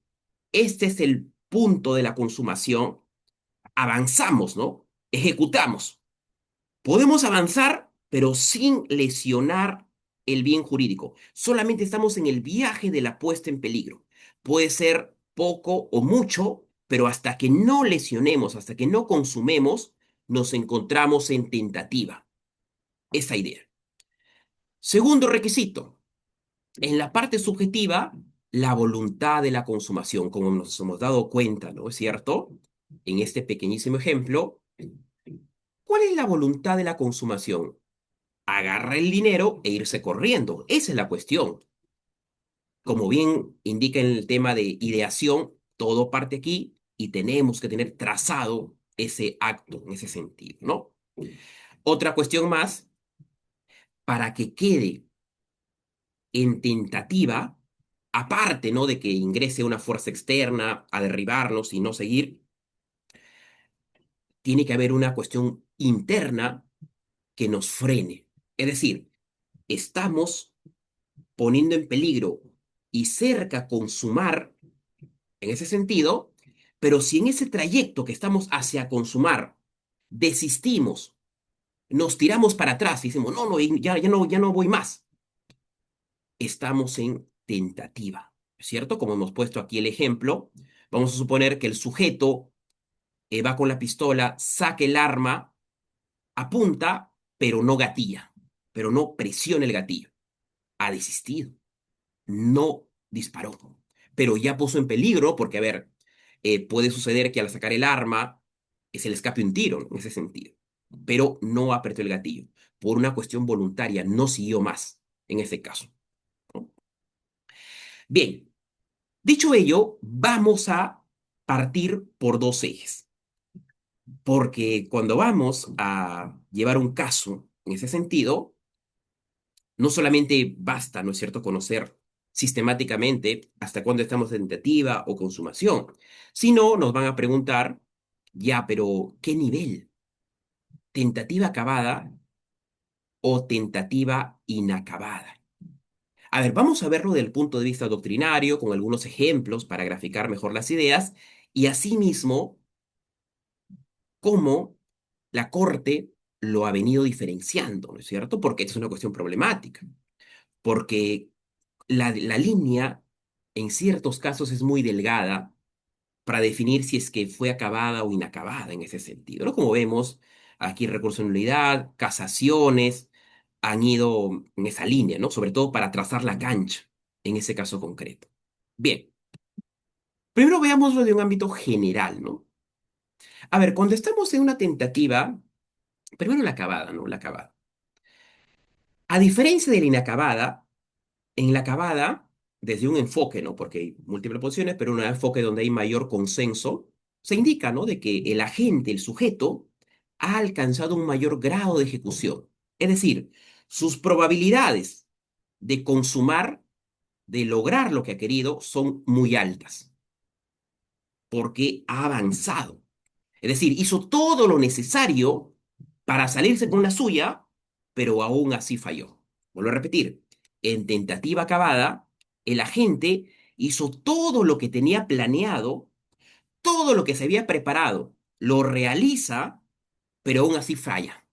este es el punto de la consumación, avanzamos, ¿no? Ejecutamos. Podemos avanzar, pero sin lesionar el bien jurídico. Solamente estamos en el viaje de la puesta en peligro. Puede ser poco o mucho, pero hasta que no lesionemos, hasta que no consumemos, nos encontramos en tentativa. Esa idea. Segundo requisito, en la parte subjetiva, la voluntad de la consumación, como nos hemos dado cuenta, ¿no es cierto? En este pequeñísimo ejemplo, ¿cuál es la voluntad de la consumación? Agarra el dinero e irse corriendo. Esa es la cuestión. Como bien indica en el tema de ideación, todo parte aquí y tenemos que tener trazado ese acto en ese sentido, ¿no? Otra cuestión más, para que quede en tentativa, aparte, ¿no? De que ingrese una fuerza externa a derribarnos y no seguir, tiene que haber una cuestión interna que nos frene. Es decir, estamos poniendo en peligro y cerca a consumar en ese sentido, pero si en ese trayecto que estamos hacia consumar desistimos, nos tiramos para atrás y decimos, no, no, ya no voy más, estamos en tentativa, ¿cierto? Como hemos puesto aquí el ejemplo, vamos a suponer que el sujeto va con la pistola, saca el arma, apunta, pero no gatilla, pero no presiona el gatillo. Ha desistido, no disparó, pero ya puso en peligro porque, a ver, puede suceder que al sacar el arma se le escape un tiro, ¿no? En ese sentido, pero no apretó el gatillo. Por una cuestión voluntaria, no siguió más en ese caso, ¿no? Bien, dicho ello, vamos a partir por dos ejes, porque cuando vamos a llevar un caso en ese sentido, no solamente basta, ¿no es cierto?, conocer sistemáticamente hasta cuándo estamos en tentativa o consumación, sino nos van a preguntar, ya, pero ¿qué nivel? ¿Tentativa acabada o tentativa inacabada? A ver, vamos a verlo desde el punto de vista doctrinario, con algunos ejemplos para graficar mejor las ideas, y asimismo, cómo la Corte lo ha venido diferenciando, ¿no es cierto? Porque es una cuestión problemática, porque la línea en ciertos casos es muy delgada para definir si es que fue acabada o inacabada en ese sentido, ¿no? Como vemos, aquí recurso de nulidad, casaciones han ido en esa línea, ¿no? Sobre todo para trazar la cancha en ese caso concreto. Bien, primero veámoslo de un ámbito general, ¿no? A ver, cuando estamos en una tentativa, primero la acabada, ¿no? La acabada. A diferencia de la inacabada, en la acabada, desde un enfoque, ¿no? Porque hay múltiples posiciones, pero un enfoque donde hay mayor consenso, se indica, ¿no? De que el agente, el sujeto, ha alcanzado un mayor grado de ejecución. Es decir, sus probabilidades de consumar, de lograr lo que ha querido, son muy altas, porque ha avanzado. Es decir, hizo todo lo necesario para salirse con la suya, pero aún así falló. Vuelvo a repetir, en tentativa acabada, el agente hizo todo lo que tenía planeado, todo lo que se había preparado, lo realiza, pero aún así falla.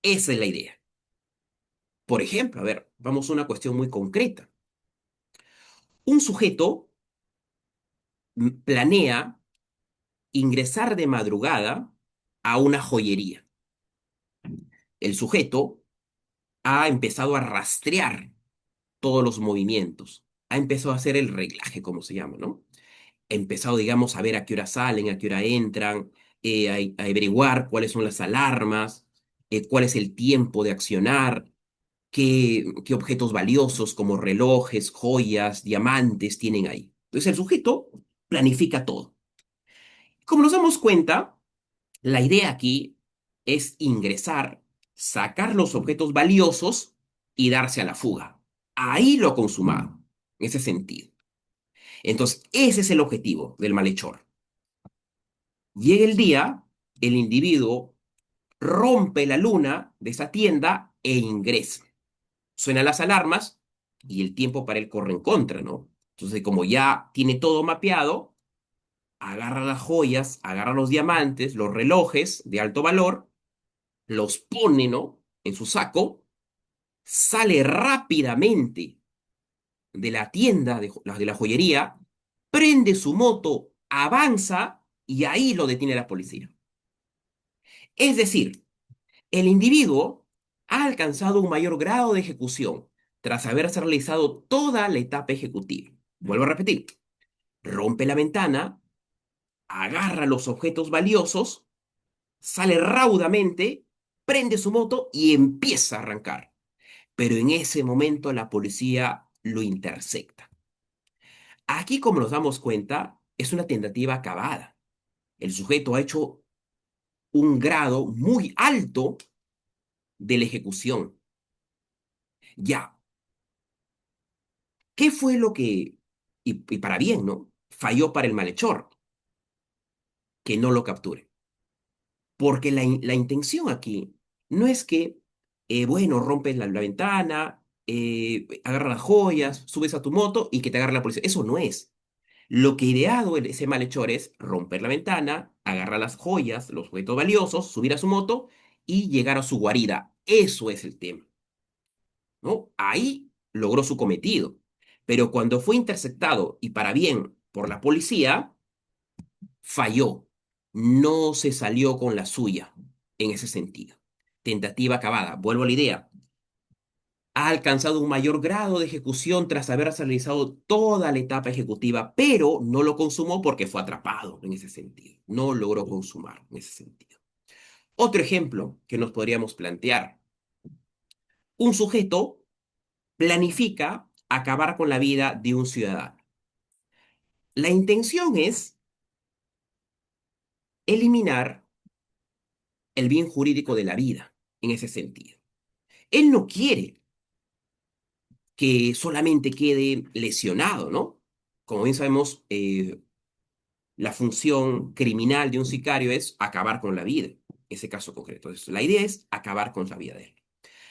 Esa es la idea. Por ejemplo, a ver, vamos a una cuestión muy concreta. Un sujeto planea ingresar de madrugada a una joyería. El sujeto ha empezado a rastrear todos los movimientos, ha empezado a hacer el reglaje, como se llama, ¿no? Ha empezado, digamos, a ver a qué hora salen, a qué hora entran, a averiguar cuáles son las alarmas, cuál es el tiempo de accionar, qué objetos valiosos como relojes, joyas, diamantes tienen ahí. Entonces el sujeto planifica todo. Como nos damos cuenta, la idea aquí es ingresar, sacar los objetos valiosos y darse a la fuga. Ahí lo ha consumado, en ese sentido. Entonces, ese es el objetivo del malhechor. Llega el día, el individuo rompe la luna de esa tienda e ingresa. Suenan las alarmas y el tiempo para él corre en contra, ¿no? Entonces, como ya tiene todo mapeado, agarra las joyas, agarra los diamantes, los relojes de alto valor, los pone, ¿no? En su saco, sale rápidamente de la tienda de la joyería, prende su moto, avanza y ahí lo detiene la policía. Es decir, el individuo ha alcanzado un mayor grado de ejecución tras haberse realizado toda la etapa ejecutiva. Vuelvo a repetir, rompe la ventana, agarra los objetos valiosos, sale raudamente, prende su moto y empieza a arrancar. Pero en ese momento la policía lo intercepta. Aquí, como nos damos cuenta, es una tentativa acabada. El sujeto ha hecho un grado muy alto de la ejecución. Ya, ¿qué fue lo que, y para bien, ¿no? Falló para el malhechor, que no lo capture? Porque la intención aquí no es que, bueno, rompes la ventana, agarra las joyas, subes a tu moto y que te agarre la policía. Eso no es. Lo que ideado ese malhechor es romper la ventana, agarrar las joyas, los objetos valiosos, subir a su moto y llegar a su guarida. Eso es el tema, ¿no? Ahí logró su cometido. Pero cuando fue interceptado y para bien por la policía, falló. No se salió con la suya en ese sentido. Tentativa acabada. Vuelvo a la idea. Ha alcanzado un mayor grado de ejecución tras haber realizado toda la etapa ejecutiva, pero no lo consumó porque fue atrapado en ese sentido. No logró consumar en ese sentido. Otro ejemplo que nos podríamos plantear. Un sujeto planifica acabar con la vida de un ciudadano. La intención es eliminar el bien jurídico de la vida en ese sentido. Él no quiere que solamente quede lesionado, ¿no? Como bien sabemos, la función criminal de un sicario es acabar con la vida, ese caso concreto. Entonces, la idea es acabar con la vida de él.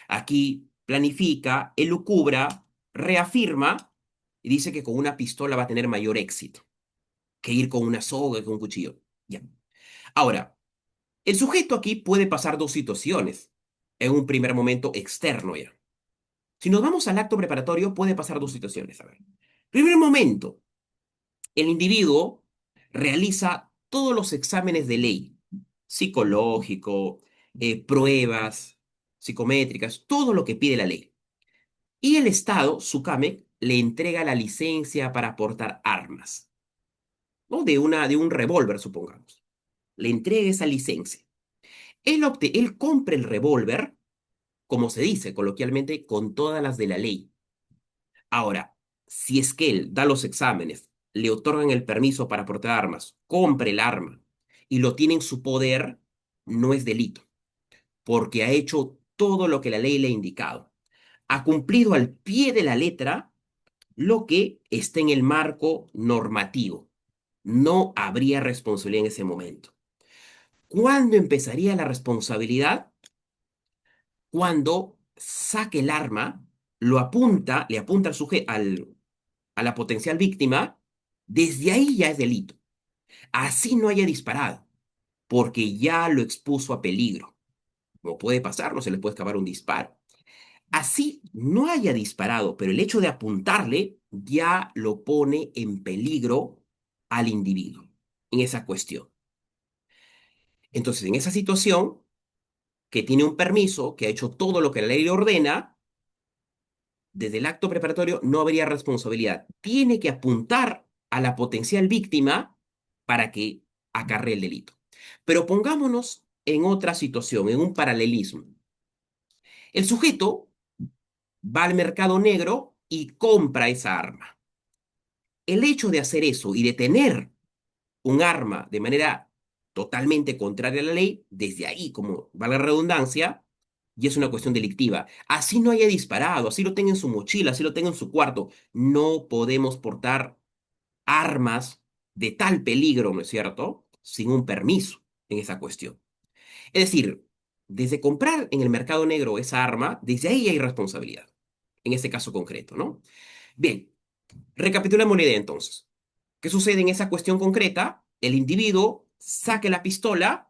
Aquí planifica, elucubra, reafirma y dice que con una pistola va a tener mayor éxito que ir con una soga, con un cuchillo. Ya. Ahora, el sujeto aquí puede pasar dos situaciones en un primer momento externo ya. Si nos vamos al acto preparatorio, puede pasar dos situaciones. A ver. Primer momento, el individuo realiza todos los exámenes de ley, psicológico, pruebas psicométricas, todo lo que pide la ley. Y el Estado, SUCAMEC, le entrega la licencia para portar armas, ¿no? De un revólver, supongamos. Le entrega esa licencia. Él compra el revólver, como se dice coloquialmente, con todas las de la ley. Ahora, si es que él da los exámenes, le otorgan el permiso para portar armas, compra el arma y lo tiene en su poder, no es delito, porque ha hecho todo lo que la ley le ha indicado. Ha cumplido al pie de la letra lo que está en el marco normativo. No habría responsabilidad en ese momento. ¿Cuándo empezaría la responsabilidad? Cuando saque el arma, lo apunta, le apunta a la potencial víctima, desde ahí ya es delito. Así no haya disparado, porque ya lo expuso a peligro. Como puede pasar, no se le puede escapar un disparo. Así no haya disparado, pero el hecho de apuntarle ya lo pone en peligro al individuo en esa cuestión. Entonces, en esa situación, que tiene un permiso, que ha hecho todo lo que la ley le ordena, desde el acto preparatorio no habría responsabilidad. Tiene que apuntar a la potencial víctima para que acarree el delito. Pero pongámonos en otra situación, en un paralelismo. El sujeto va al mercado negro y compra esa arma. El hecho de hacer eso y de tener un arma de manera totalmente contraria a la ley, desde ahí, como va la redundancia, y es una cuestión delictiva. Así no haya disparado, así lo tenga en su mochila, así lo tenga en su cuarto, no podemos portar armas de tal peligro, ¿no es cierto?, sin un permiso en esa cuestión. Es decir, desde comprar en el mercado negro esa arma, desde ahí hay responsabilidad, en este caso concreto, ¿no? Bien, recapitulemos la idea entonces. ¿Qué sucede en esa cuestión concreta? El individuo saca la pistola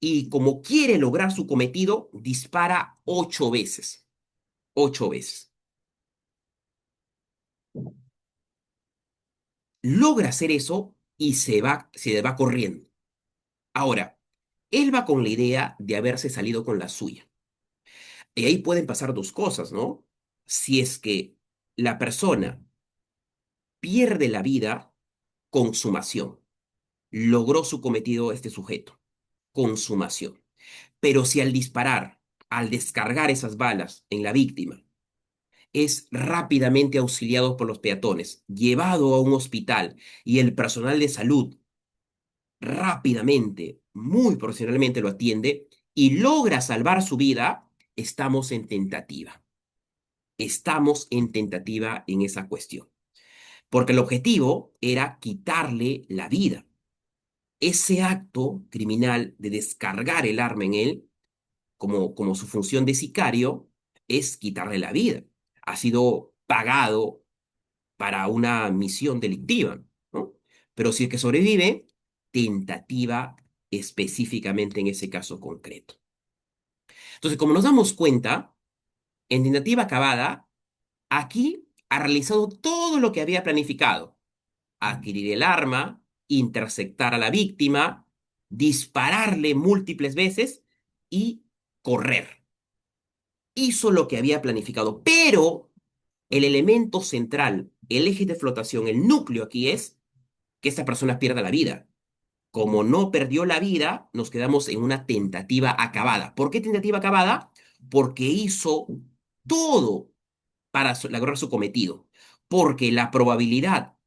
y como quiere lograr su cometido, dispara 8 veces. 8 veces. Logra hacer eso y se va corriendo. Ahora, él va con la idea de haberse salido con la suya. Y ahí pueden pasar dos cosas, ¿no? Si es que la persona pierde la vida, consumación. Logró su cometido este sujeto, consumación. Pero si al disparar, al descargar esas balas en la víctima, es rápidamente auxiliado por los peatones, llevado a un hospital y el personal de salud rápidamente, muy profesionalmente lo atiende y logra salvar su vida, estamos en tentativa. Estamos en tentativa en esa cuestión. Porque el objetivo era quitarle la vida. Ese acto criminal de descargar el arma en él, como su función de sicario, es quitarle la vida. Ha sido pagado para una misión delictiva, ¿no? Pero si es que sobrevive, tentativa específicamente en ese caso concreto. Entonces, como nos damos cuenta, en tentativa acabada, aquí ha realizado todo lo que había planificado: adquirir el arma, interceptar a la víctima, dispararle múltiples veces y correr. Hizo lo que había planificado, pero el elemento central, el eje de flotación, el núcleo aquí es que esta persona pierda la vida. Como no perdió la vida, nos quedamos en una tentativa acabada. ¿Por qué tentativa acabada? Porque hizo todo para lograr su cometido. Porque la probabilidad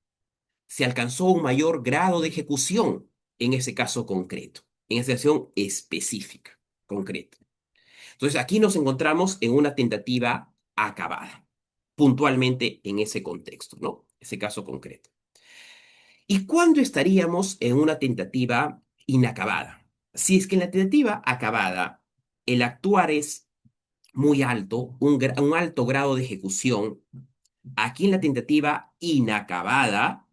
se alcanzó un mayor grado de ejecución en ese caso concreto, en esa acción específica, concreta. Entonces aquí nos encontramos en una tentativa acabada. puntualmente en ese contexto, ¿no? Ese caso concreto. ¿Y cuándo estaríamos en una tentativa inacabada? Si es que en la tentativa acabada el actuar es muy alto, un alto grado de ejecución, aquí en la tentativa inacabada,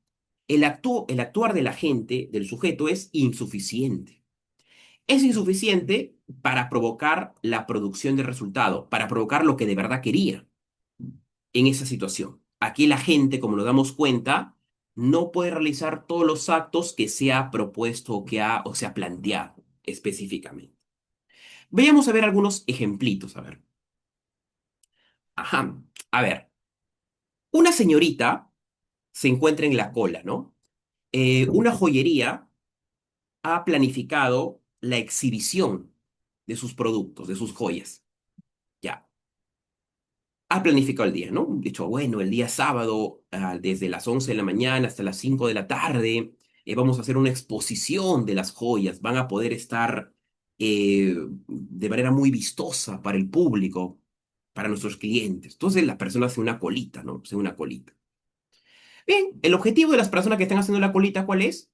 el actuar de la gente, del sujeto, es insuficiente. Es insuficiente para provocar la producción de resultado, para provocar lo que de verdad quería en esa situación. Aquí la gente, como nos damos cuenta, no puede realizar todos los actos que se ha propuesto o se ha planteado específicamente. Veamos a ver algunos ejemplitos, a ver. Ajá, a ver. Una señorita se encuentra en la cola, ¿no? Una joyería ha planificado la exhibición de sus productos, de sus joyas. Ya, ha planificado el día, ¿no? De hecho, bueno, el día sábado, desde las 11 de la mañana hasta las 5 de la tarde, vamos a hacer una exposición de las joyas. Van a poder estar de manera muy vistosa para el público, para nuestros clientes. Entonces, la persona hace una colita, ¿no? Hace una colita. Bien, el objetivo de las personas que están haciendo la colita, ¿cuál es?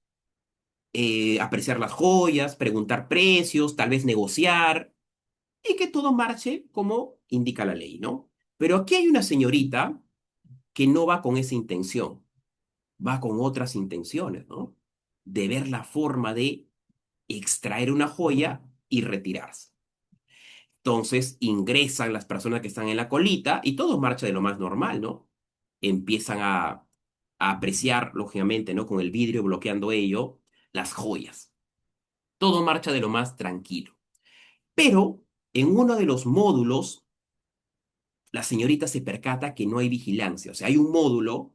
Apreciar las joyas, preguntar precios, tal vez negociar y que todo marche como indica la ley, ¿no? Pero aquí hay una señorita que no va con esa intención, va con otras intenciones, ¿no? De ver la forma de extraer una joya y retirarse. Entonces ingresan las personas que están en la colita y todo marcha de lo más normal, ¿no? Empiezan a apreciar, lógicamente, ¿no? Con el vidrio bloqueando ello, las joyas. Todo marcha de lo más tranquilo. Pero en uno de los módulos, la señorita se percata que no hay vigilancia. O sea, hay un módulo,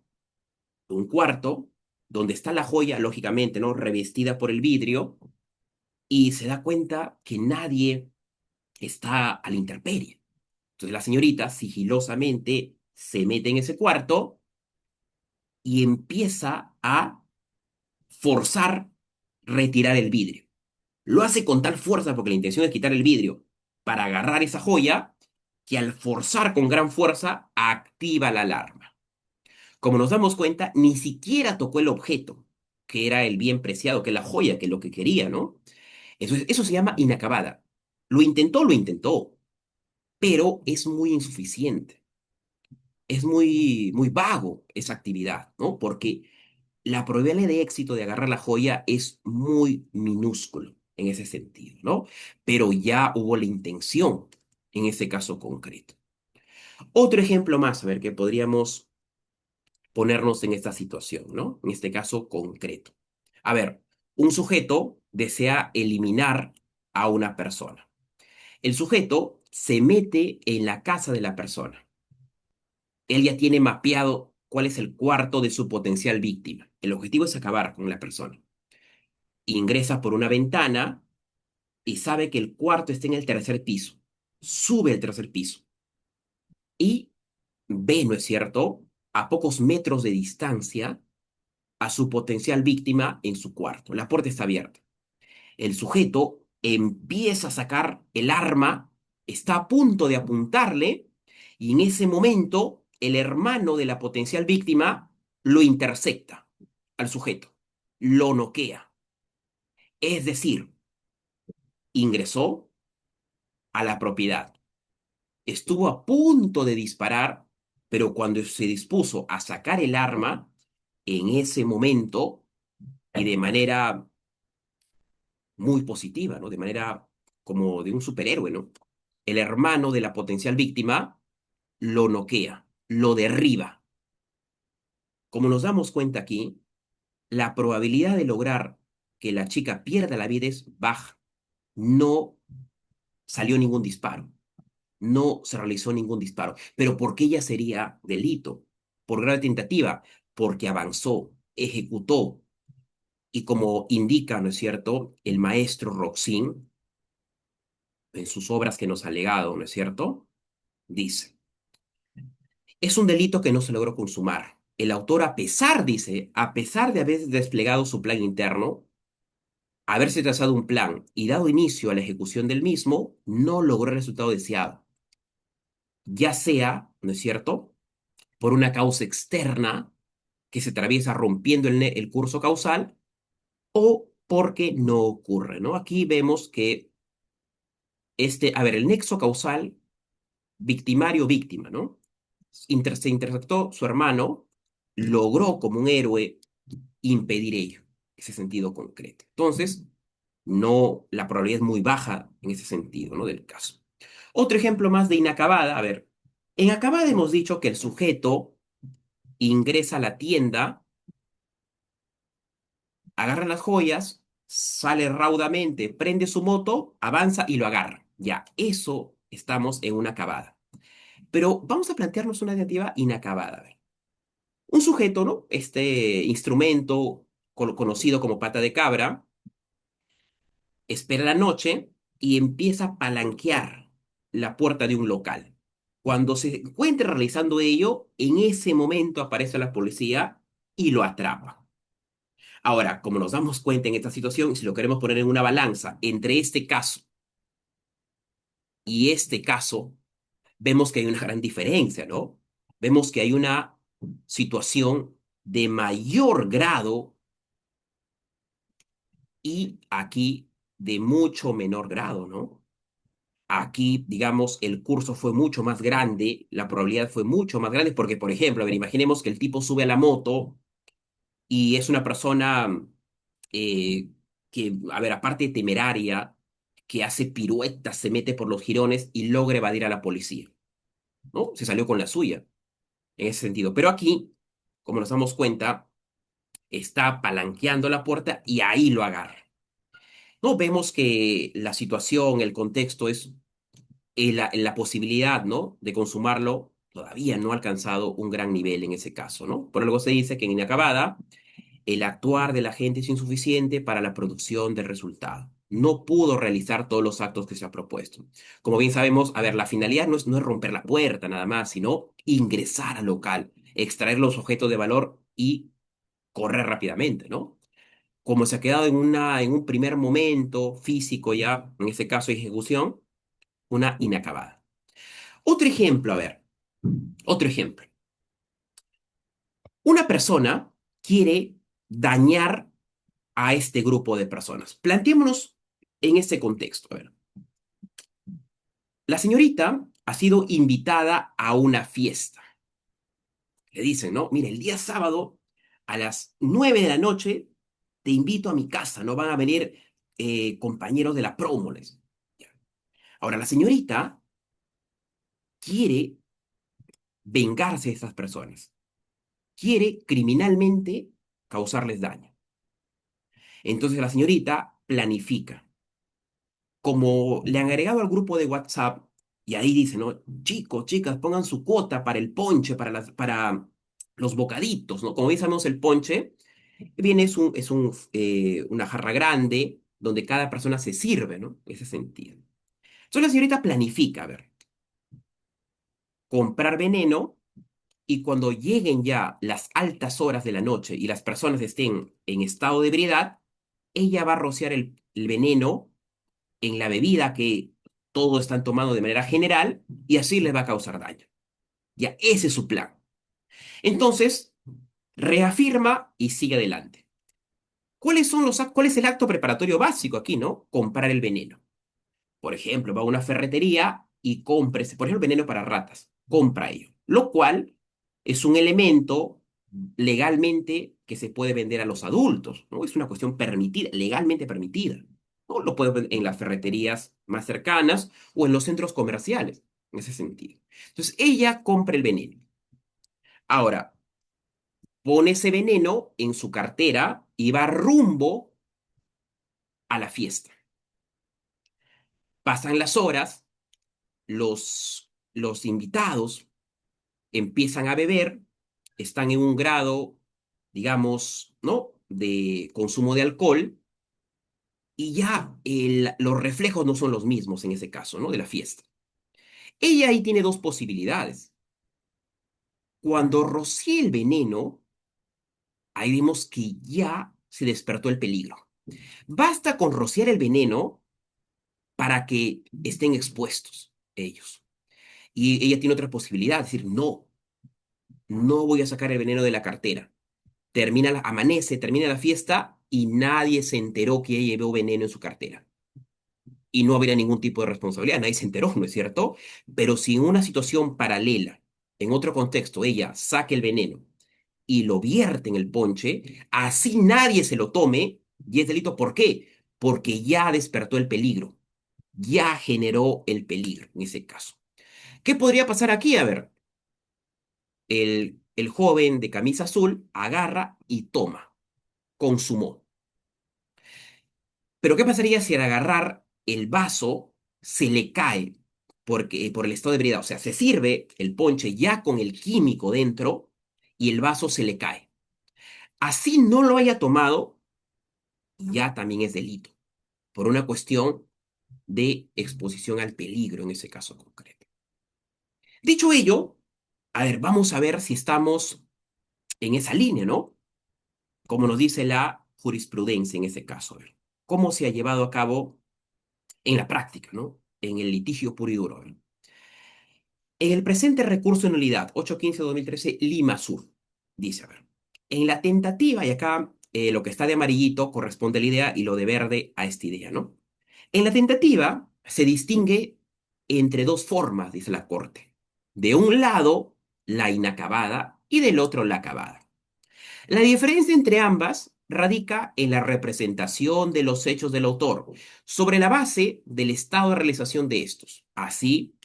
un cuarto, donde está la joya, lógicamente, ¿no? Revestida por el vidrio, y se da cuenta que nadie está a la intemperie. Entonces la señorita sigilosamente se mete en ese cuarto y empieza a forzar retirar el vidrio. Lo hace con tal fuerza porque la intención es quitar el vidrio para agarrar esa joya que al forzar con gran fuerza activa la alarma. Como nos damos cuenta, ni siquiera tocó el objeto, que era el bien preciado, que es la joya, que es lo que quería, ¿no? Eso se llama inacabada. Lo intentó, pero es muy insuficiente. Es muy, muy vago esa actividad, ¿no? Porque la probabilidad de éxito de agarrar la joya es muy minúsculo en ese sentido, ¿no? Pero ya hubo la intención en ese caso concreto. Otro ejemplo más, a ver, que podríamos ponernos en esta situación, ¿no? En este caso concreto. A ver, un sujeto desea eliminar a una persona. El sujeto se mete en la casa de la persona. Él ya tiene mapeado cuál es el cuarto de su potencial víctima. El objetivo es acabar con la persona. Ingresa por una ventana y sabe que el cuarto está en el tercer piso. Sube al tercer piso y ve, ¿no es cierto?, a pocos metros de distancia a su potencial víctima en su cuarto. La puerta está abierta. El sujeto empieza a sacar el arma, está a punto de apuntarle y en ese momento el hermano de la potencial víctima lo intercepta al sujeto, lo noquea. Es decir, ingresó a la propiedad, estuvo a punto de disparar, pero cuando se dispuso a sacar el arma, en ese momento y de manera muy positiva, ¿no? De manera como de un superhéroe, ¿no? El hermano de la potencial víctima lo noquea, lo derriba. Como nos damos cuenta aquí, la probabilidad de lograr que la chica pierda la vida es baja. No salió ningún disparo, no se realizó ningún disparo. Pero ¿por qué ella sería delito? Por grave tentativa, porque avanzó, ejecutó, y como indica, ¿no es cierto?, el maestro Roxin en sus obras que nos ha legado, ¿no es cierto? Dice, es un delito que no se logró consumar. El autor, a pesar, dice, a pesar de haber desplegado su plan interno, haberse trazado un plan y dado inicio a la ejecución del mismo, no logró el resultado deseado. Ya sea, ¿no es cierto?, por una causa externa que se atraviesa rompiendo el curso causal o porque no ocurre, ¿no? Aquí vemos que a ver, el nexo causal victimario-víctima, ¿no? Se interceptó su hermano, logró como un héroe impedir ello, ese sentido concreto. Entonces, no, la probabilidad es muy baja en ese sentido, ¿no? Del caso. Otro ejemplo más de inacabada, a ver, en acabada hemos dicho que el sujeto ingresa a la tienda, agarra las joyas, sale raudamente, prende su moto, avanza y lo agarra. Ya, eso estamos en una acabada. Pero vamos a plantearnos una alternativa inacabada. A ver. Un sujeto, ¿no? Este instrumento conocido como pata de cabra, espera la noche y empieza a palanquear la puerta de un local. Cuando se encuentra realizando ello, en ese momento aparece la policía y lo atrapa. Ahora, como nos damos cuenta en esta situación, si lo queremos poner en una balanza entre este caso y este caso, vemos que hay una gran diferencia, ¿no? Vemos que hay una situación de mayor grado y aquí de mucho menor grado, ¿no? Aquí, digamos, el curso fue mucho más grande, la probabilidad fue mucho más grande, porque, por ejemplo, a ver, imaginemos que el tipo sube a la moto y es una persona eh, que, a ver, aparte de temeraria, que hace piruetas, se mete por los jirones y logra evadir a la policía, ¿no? Se salió con la suya, en ese sentido. Pero aquí, como nos damos cuenta, está palanqueando la puerta y ahí lo agarra. No, vemos que la situación, el contexto es la posibilidad, ¿no? De consumarlo todavía no ha alcanzado un gran nivel en ese caso, ¿no? Por algo se dice que en inacabada el actuar de la gente es insuficiente para la producción del resultado. No pudo realizar todos los actos que se ha propuesto. Como bien sabemos, a ver, la finalidad no es romper la puerta nada más, sino ingresar al local, extraer los objetos de valor y correr rápidamente, ¿no? Como se ha quedado en un primer momento físico ya, en este caso ejecución, una inacabada. Otro ejemplo, a ver, otro ejemplo. Una persona quiere dañar a este grupo de personas. Planteémonos en este contexto. A ver, la señorita ha sido invitada a una fiesta. Le dicen, ¿no? Mire, el día sábado a las 9 de la noche te invito a mi casa, ¿no? Van a venir compañeros de la promo. Ahora, la señorita quiere vengarse de estas personas. Quiere criminalmente causarles daño. Entonces la señorita planifica. Como le han agregado al grupo de WhatsApp, y ahí dice, ¿no? Chicos, chicas, pongan su cuota para el ponche, para los bocaditos, ¿no? Como bien sabemos, el ponche, bien, una jarra grande donde cada persona se sirve, ¿no? En ese sentido. Entonces la señorita planifica, a ver, comprar veneno y cuando lleguen ya las altas horas de la noche y las personas estén en estado de ebriedad, ella va a rociar el veneno en la bebida que todos están tomando de manera general y así les va a causar daño. Ya, ese es su plan. Entonces, reafirma y sigue adelante. ¿Cuál es el acto preparatorio básico aquí, no? Comprar el veneno. Por ejemplo, va a una ferretería y compra, por ejemplo, veneno para ratas. Compra ello. Lo cual es un elemento legalmente que se puede vender a los adultos, ¿no? Es una cuestión permitida, legalmente permitida, ¿no? Lo puede ver en las ferreterías más cercanas o en los centros comerciales, en ese sentido. Entonces, ella compra el veneno. Ahora, pone ese veneno en su cartera y va rumbo a la fiesta. Pasan las horas, los invitados empiezan a beber, están en un grado, digamos, ¿no? De consumo de alcohol y ya los reflejos no son los mismos en ese caso, ¿no? De la fiesta. Ella ahí tiene dos posibilidades. Cuando rocíe el veneno, ahí vemos que ya se despertó el peligro. Basta con rociar el veneno para que estén expuestos ellos. Y ella tiene otra posibilidad, decir, no. no voy a sacar el veneno de la cartera. Amanece, termina la fiesta y nadie se enteró que ella llevó veneno en su cartera. Y no habría ningún tipo de responsabilidad, nadie se enteró, ¿no es cierto? Pero si en una situación paralela, en otro contexto, ella saca el veneno y lo vierte en el ponche, así nadie se lo tome y es delito. ¿Por qué? Porque ya despertó el peligro, ya generó el peligro en ese caso. ¿Qué podría pasar aquí? A ver, el joven de camisa azul agarra y toma, consumó. Pero ¿qué pasaría si al agarrar el vaso se le cae por el estado de ebriedad? O sea, se sirve el ponche ya con el químico dentro y el vaso se le cae. Así no lo haya tomado, ya también es delito, por una cuestión de exposición al peligro en ese caso concreto. Dicho ello, a ver, vamos a ver si estamos en esa línea, ¿no? Como nos dice la jurisprudencia en ese caso. A ver, ¿cómo se ha llevado a cabo en la práctica, ¿no? En el litigio puro y duro. A ver. En el presente recurso de nulidad 815-2013 Lima Sur, dice, a ver, en la tentativa, y acá lo que está de amarillito corresponde a la idea y lo de verde a esta idea, ¿no? En la tentativa se distingue entre dos formas, dice la Corte. De un lado, la inacabada y del otro, la acabada. La diferencia entre ambas radica en la representación de los hechos del autor sobre la base del estado de realización de estos. Así,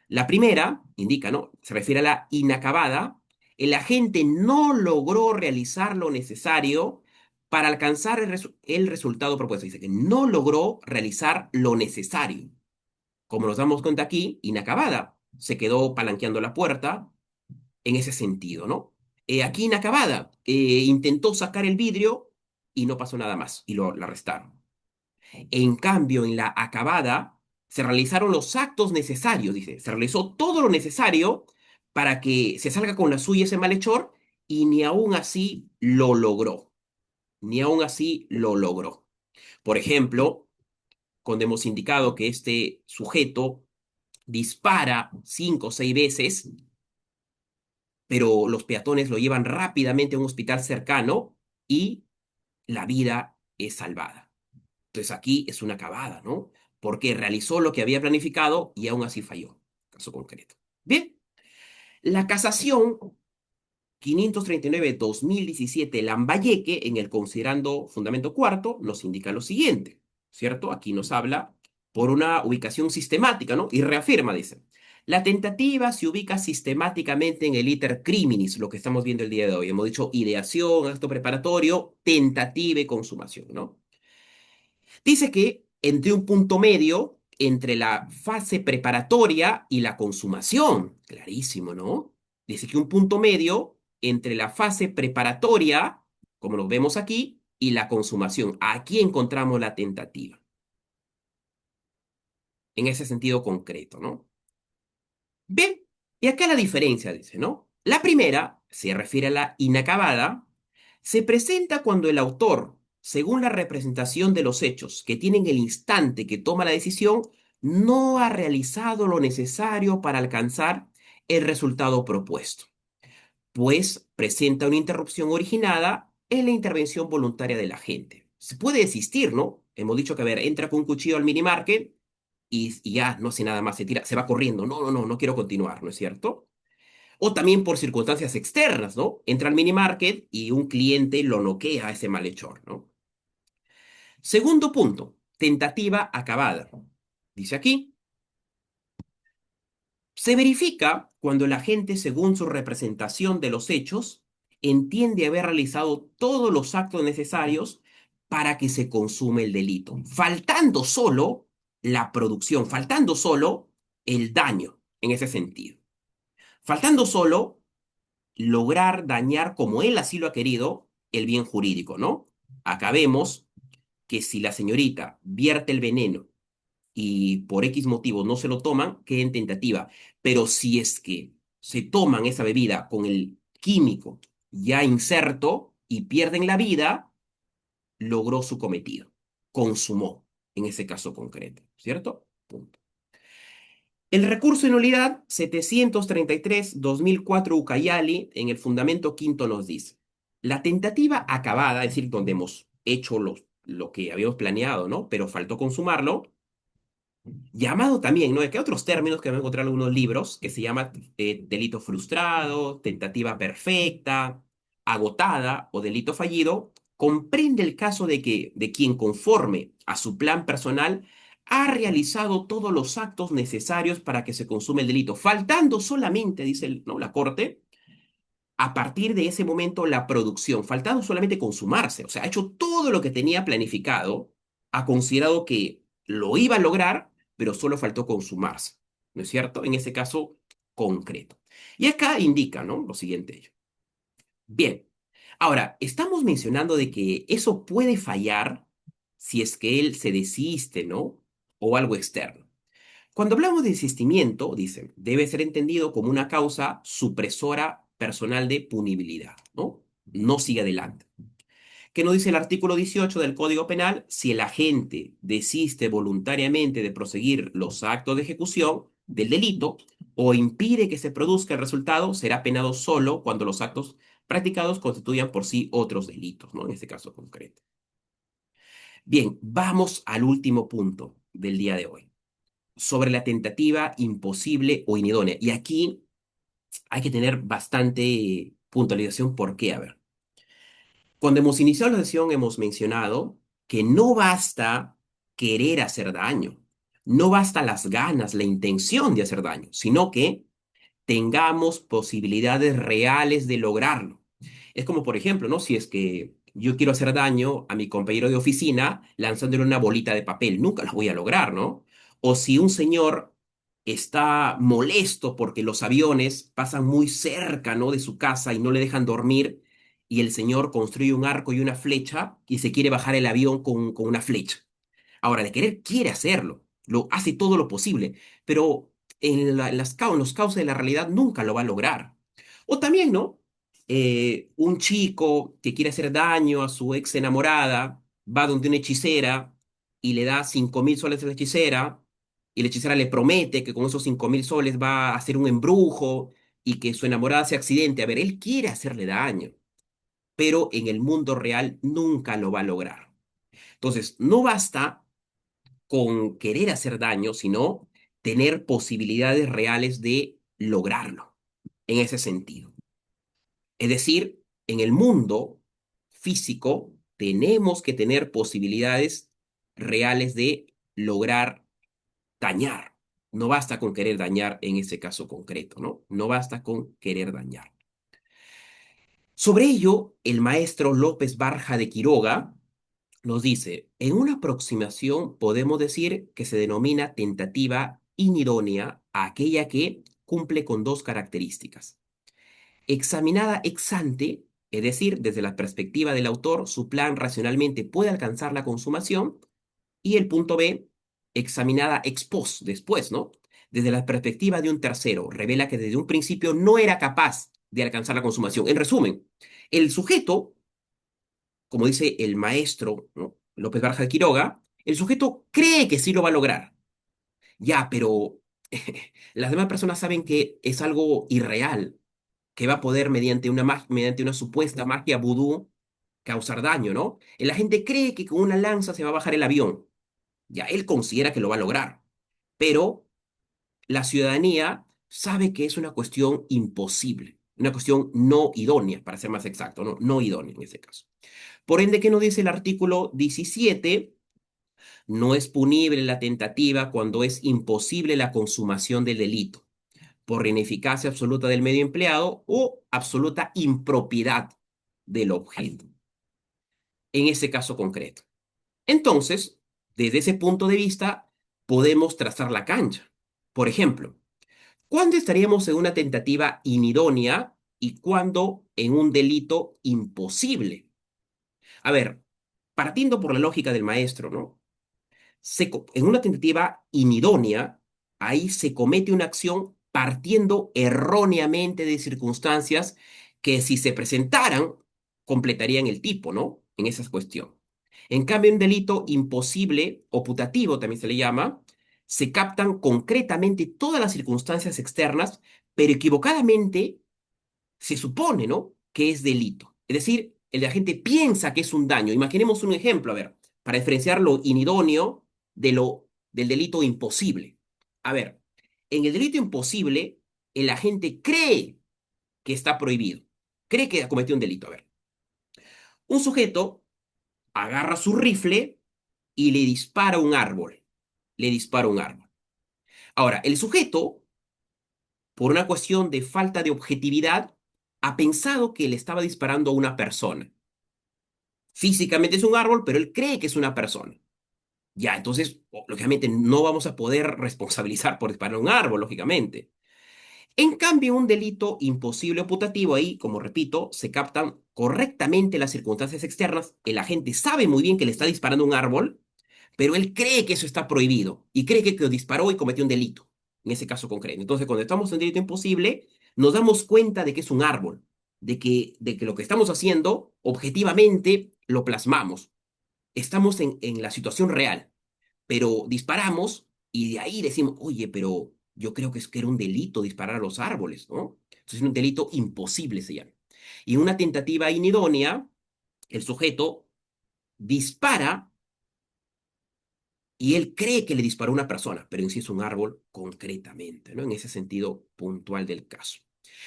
la primera indica, ¿no? Se refiere a la inacabada. El agente no logró realizar lo necesario para alcanzar el resultado propuesto. Dice que no logró realizar lo necesario. Como nos damos cuenta aquí, inacabada. Se quedó palanqueando la puerta en ese sentido, ¿no? Aquí inacabada. Intentó sacar el vidrio y no pasó nada más y la arrestaron. En cambio, en la acabada se realizaron los actos necesarios, dice, se realizó todo lo necesario para que se salga con la suya ese malhechor y ni aún así lo logró, ni aún así lo logró. Por ejemplo, cuando hemos indicado que este sujeto dispara 5 o 6 veces, pero los peatones lo llevan rápidamente a un hospital cercano y la vida es salvada. Entonces aquí es una acabada, ¿no? Porque realizó lo que había planificado y aún así falló. Caso concreto. Bien, la casación 539-2017 Lambayeque, en el considerando fundamento cuarto, nos indica lo siguiente, ¿cierto? Aquí nos habla por una ubicación sistemática, ¿no? Y reafirma, dice, la tentativa se ubica sistemáticamente en el iter criminis, lo que estamos viendo el día de hoy. Hemos dicho ideación, acto preparatorio, tentativa y consumación, ¿no? Dice que entre un punto medio entre la fase preparatoria y la consumación. Clarísimo, ¿no? Dice que un punto medio entre la fase preparatoria, como lo vemos aquí, y la consumación. Aquí encontramos la tentativa. En ese sentido concreto, ¿no? Bien, y acá la diferencia, dice, ¿no? La primera se refiere a la inacabada, se presenta cuando el autor, según la representación de los hechos que tienen el instante que toma la decisión, no ha realizado lo necesario para alcanzar el resultado propuesto, pues presenta una interrupción originada en la intervención voluntaria del agente. Se puede desistir, ¿no? Hemos dicho que, a ver, entra con un cuchillo al minimarket y ya no hace nada más, se tira, se va corriendo. No, no, no, no quiero continuar, ¿no es cierto? O también por circunstancias externas, ¿no? Entra al mini market y un cliente lo noquea a ese malhechor, ¿no? Segundo punto, tentativa acabada. Dice aquí, se verifica cuando el agente, según su representación de los hechos, entiende haber realizado todos los actos necesarios para que se consume el delito, faltando solo la producción, faltando solo el daño en ese sentido, faltando solo lograr dañar como él así lo ha querido el bien jurídico, ¿no? Acá vemos que si la señorita vierte el veneno y por X motivos no se lo toman, queda en tentativa. Pero si es que se toman esa bebida con el químico ya inserto y pierden la vida, logró su cometido, consumó en ese caso concreto, ¿cierto? Punto. El recurso de nulidad 733-2004 Ucayali en el fundamento quinto nos dice, la tentativa acabada, es decir, donde hemos hecho lo que habíamos planeado, ¿no? Pero faltó consumarlo, llamado también, ¿no? Que hay otros términos que van a encontrar en algunos libros, que se llama delito frustrado, tentativa perfecta, agotada o delito fallido, comprende el caso de quien conforme a su plan personal ha realizado todos los actos necesarios para que se consume el delito, faltando solamente, dice ¿no? la Corte, a partir de ese momento la producción, faltando solamente consumarse, o sea, ha hecho todo lo que tenía planificado, ha considerado que lo iba a lograr, pero solo faltó consumarse, ¿no es cierto? En ese caso concreto. Y acá indica, ¿no? Lo siguiente. Bien, ahora, estamos mencionando de que eso puede fallar si es que él se desiste, ¿no? O algo externo. Cuando hablamos de desistimiento, dicen, debe ser entendido como una causa supresora personal de punibilidad, ¿no? No sigue adelante. ¿Qué nos dice el artículo 18 del Código Penal? Si el agente desiste voluntariamente de proseguir los actos de ejecución del delito o impide que se produzca el resultado, será penado solo cuando los actos practicados constituyan por sí otros delitos, ¿no? En este caso concreto. Bien, vamos al último punto del día de hoy sobre la tentativa imposible o inidónea. Y aquí hay que tener bastante puntualización. ¿Por qué? A ver, cuando hemos iniciado la sesión hemos mencionado que no basta querer hacer daño, no basta las ganas, la intención de hacer daño, sino que tengamos posibilidades reales de lograrlo. Es como, por ejemplo, ¿no? Si es que yo quiero hacer daño a mi compañero de oficina lanzándole una bolita de papel, nunca lo voy a lograr, ¿no? O si un señor está molesto porque los aviones pasan muy cerca, ¿no? de su casa y no le dejan dormir, y el señor construye un arco y una flecha y se quiere bajar el avión con una flecha. Ahora, de querer, quiere hacerlo, lo hace todo lo posible, pero en los cauces de la realidad nunca lo va a lograr. O también, ¿no? Un chico que quiere hacer daño a su ex enamorada va donde una hechicera y le da 5.000 soles a la hechicera y la hechicera le promete que con esos 5.000 soles va a hacer un embrujo y que su enamorada se accidente. A ver, él quiere hacerle daño, pero en el mundo real nunca lo va a lograr. Entonces, no basta con querer hacer daño, sino tener posibilidades reales de lograrlo en ese sentido. Es decir, en el mundo físico tenemos que tener posibilidades reales de lograr dañar. No basta con querer dañar en ese caso concreto, ¿no? No basta con querer dañar. Sobre ello, el maestro López Barja de Quiroga nos dice, en una aproximación podemos decir que se denomina tentativa inidónea a aquella que cumple con dos características. Examinada ex ante, es decir, desde la perspectiva del autor, su plan racionalmente puede alcanzar la consumación, y el punto B, examinada ex post, después, ¿no? Desde la perspectiva de un tercero, revela que desde un principio no era capaz de alcanzar la consumación. En resumen, el sujeto, como dice el maestro, ¿no? López Barja de Quiroga, el sujeto cree que sí lo va a lograr. Ya, pero las demás personas saben que es algo irreal, que va a poder mediante una supuesta magia vudú causar daño, ¿no? La gente cree que con una lanza se va a bajar el avión. Ya, él considera que lo va a lograr, pero la ciudadanía sabe que es una cuestión imposible, una cuestión no idónea, para ser más exacto, ¿no? No idónea en ese caso. Por ende, ¿qué nos dice el artículo 17? No es punible la tentativa cuando es imposible la consumación del delito, por ineficacia absoluta del medio empleado o absoluta impropiedad del objeto, en ese caso concreto. Entonces, desde ese punto de vista, podemos trazar la cancha. Por ejemplo, ¿cuándo estaríamos en una tentativa inidónea y cuándo en un delito imposible? A ver, partiendo por la lógica del maestro, ¿no? En una tentativa inidónea, ahí se comete una acción partiendo erróneamente de circunstancias que si se presentaran, completarían el tipo, ¿no? En esa cuestión. En cambio, un delito imposible o putativo también se le llama, se captan concretamente todas las circunstancias externas, pero equivocadamente se supone, ¿no?, que es delito. Es decir, el agente piensa que es un daño. Imaginemos un ejemplo, a ver, para diferenciar lo inidóneo del delito imposible. A ver, en el delito imposible, el agente cree que está prohibido, cree que ha cometido un delito. A ver, un sujeto agarra su rifle y le dispara a un árbol. Le dispara a un árbol. Ahora, el sujeto, por una cuestión de falta de objetividad, ha pensado que le estaba disparando a una persona. Físicamente es un árbol, pero él cree que es una persona. Ya, entonces, lógicamente, no vamos a poder responsabilizar por disparar a un árbol, lógicamente. En cambio, un delito imposible o putativo, ahí, como repito, se captan correctamente las circunstancias externas. El agente sabe muy bien que le está disparando a un árbol, pero él cree que eso está prohibido y cree que lo disparó y cometió un delito, en ese caso concreto. Entonces, cuando estamos en delito imposible, nos damos cuenta de que es un árbol, de que lo que estamos haciendo, objetivamente, lo plasmamos. Estamos en la situación real, pero disparamos y de ahí decimos, oye, pero yo creo que es que era un delito disparar a los árboles, ¿no? Entonces, es un delito imposible se llama. Y en una tentativa inidónea, el sujeto dispara y él cree que le disparó a una persona, pero en sí es un árbol concretamente, ¿no? En ese sentido puntual del caso.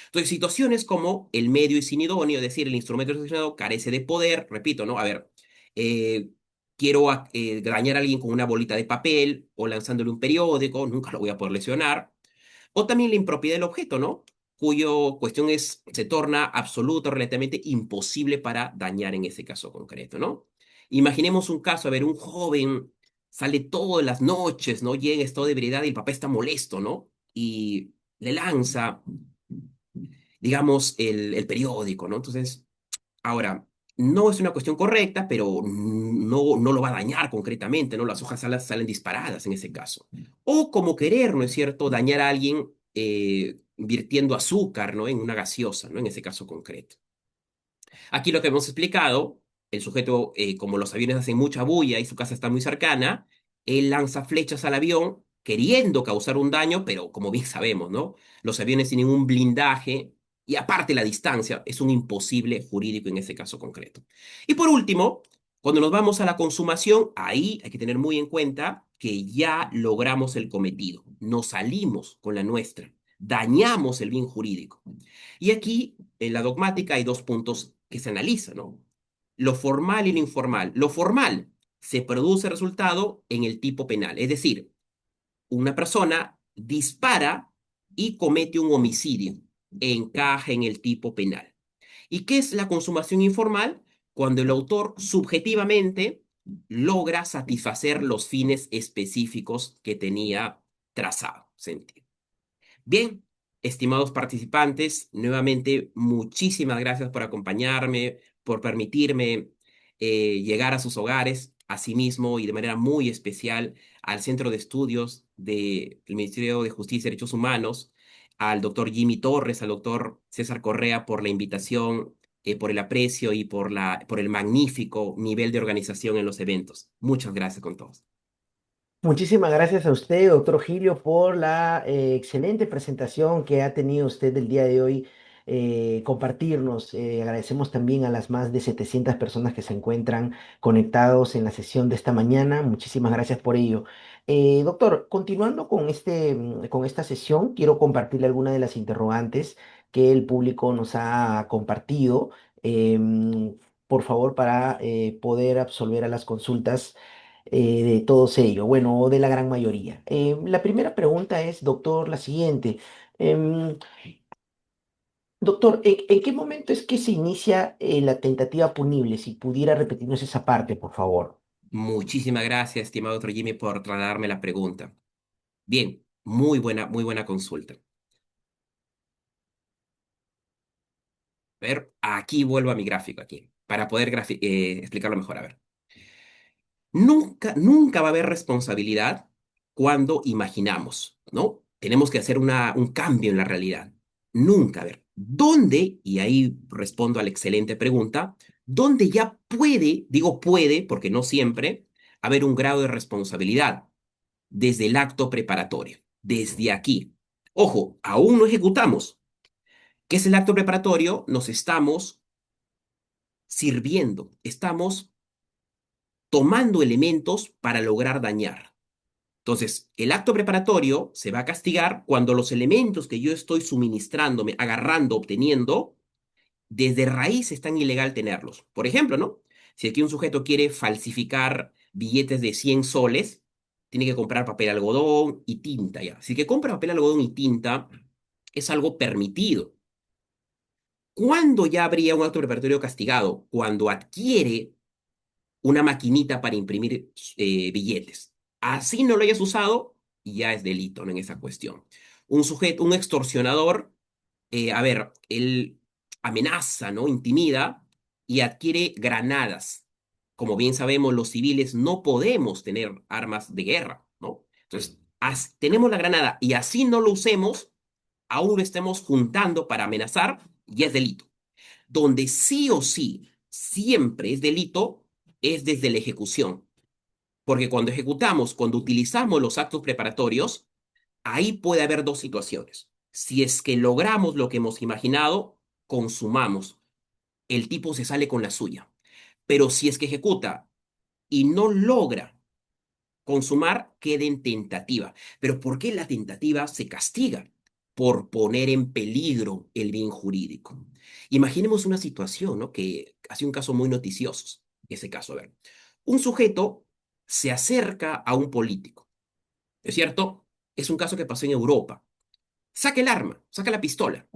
Entonces, situaciones como el medio es inidóneo, es decir, el instrumento seleccionado carece de poder, repito, ¿no? A ver, eh, quiero dañar a alguien con una bolita de papel o lanzándole un periódico, nunca lo voy a poder lesionar. O también la impropiedad del objeto, ¿no? Cuyo cuestión se torna absoluta o relativamente imposible para dañar en ese caso concreto, ¿no? Imaginemos un caso, a ver, un joven sale todas las noches, ¿no? Llega en estado de ebriedad y el papá está molesto, ¿no? Y le lanza, digamos, el periódico, ¿no? Entonces, ahora, no es una cuestión correcta, pero no lo va a dañar concretamente, ¿no? Las hojas salen disparadas en ese caso. O como querer, ¿no es cierto?, dañar a alguien virtiendo azúcar, ¿no?, en una gaseosa, ¿no?, en ese caso concreto. Aquí lo que hemos explicado, el sujeto, como los aviones hacen mucha bulla y su casa está muy cercana, él lanza flechas al avión queriendo causar un daño, pero como bien sabemos, ¿no? Los aviones tienen un blindaje y aparte la distancia es un imposible jurídico en ese caso concreto. Y por último, cuando nos vamos a la consumación, ahí hay que tener muy en cuenta que ya logramos el cometido, nos salimos con la nuestra, dañamos el bien jurídico. Y aquí, en la dogmática, hay dos puntos que se analizan, ¿no? Lo formal y lo informal. Lo formal se produce resultado en el tipo penal, es decir, una persona dispara y comete un homicidio, encaja en el tipo penal. ¿Y qué es la consumación informal? Cuando el autor subjetivamente logra satisfacer los fines específicos que tenía trazado. Bien, estimados participantes, nuevamente muchísimas gracias por acompañarme, por permitirme llegar a sus hogares, asimismo y de manera muy especial al Centro de Estudios del Ministerio de Justicia y Derechos Humanos, al doctor Jimmy Torres, al doctor César Correa por la invitación, por el aprecio y por el magnífico nivel de organización en los eventos. Muchas gracias con todos. Muchísimas gracias a usted, doctor Gilio, por la excelente presentación que ha tenido usted el día de hoy, compartirnos. Agradecemos también a las más de 700 personas que se encuentran conectados en la sesión de esta mañana. Muchísimas gracias por ello. Doctor, continuando con con esta sesión, quiero compartirle algunas de las interrogantes que el público nos ha compartido. Por favor, para poder absolver a las consultas de todos ellos, bueno, o de la gran mayoría. La primera pregunta es, doctor, la siguiente. Em, Doctor, ¿en qué momento es que se inicia la tentativa punible? Si pudiera repetirnos esa parte, por favor. Muchísimas gracias, estimado doctor Jimmy, por trasladarme la pregunta. Bien, muy buena consulta. A ver, aquí vuelvo a mi gráfico aquí, para poder explicarlo mejor. A ver, nunca va a haber responsabilidad cuando imaginamos, ¿no? Tenemos que hacer un cambio en la realidad. Nunca, a ver, ¿dónde? Y ahí respondo a la excelente pregunta, ¿dónde ya puede, digo puede, porque no siempre, haber un grado de responsabilidad? desde el acto preparatorio, desde aquí. Ojo, aún no ejecutamos. ¿Qué es el acto preparatorio? Nos estamos sirviendo, estamos tomando elementos para lograr dañar. Entonces, el acto preparatorio se va a castigar cuando los elementos que yo estoy suministrándome, agarrando, obteniendo, desde raíz es tan ilegal tenerlos. Por ejemplo, ¿no? Si aquí un sujeto quiere falsificar billetes de 100 soles, tiene que comprar papel algodón y tinta ya. Si que compra papel algodón y tinta, es algo permitido. ¿Cuándo ya habría un acto preparatorio castigado? Cuando adquiere una maquinita para imprimir billetes. Así no lo hayas usado, ya es delito, ¿no? En esa cuestión. Un sujeto, un extorsionador, a ver, él amenaza, ¿no? Intimida y adquiere granadas. Como bien sabemos, los civiles no podemos tener armas de guerra, ¿no? Entonces, tenemos la granada y así no lo usemos, aún lo estemos juntando para amenazar, ya es delito. Donde sí o sí siempre es delito es desde la ejecución. Porque cuando ejecutamos, cuando utilizamos los actos preparatorios, ahí puede haber dos situaciones. Si es que logramos lo que hemos imaginado, consumamos. El tipo se sale con la suya. Pero si es que ejecuta y no logra consumar, queda en tentativa. Pero ¿por qué la tentativa se castiga? Por poner en peligro el bien jurídico. Imaginemos una situación, ¿no? Que hace un caso muy noticioso. Ese caso, a ver. Un sujeto se acerca a un político, ¿es cierto? Es un caso que pasó en Europa. Saca el arma, saca la pistola,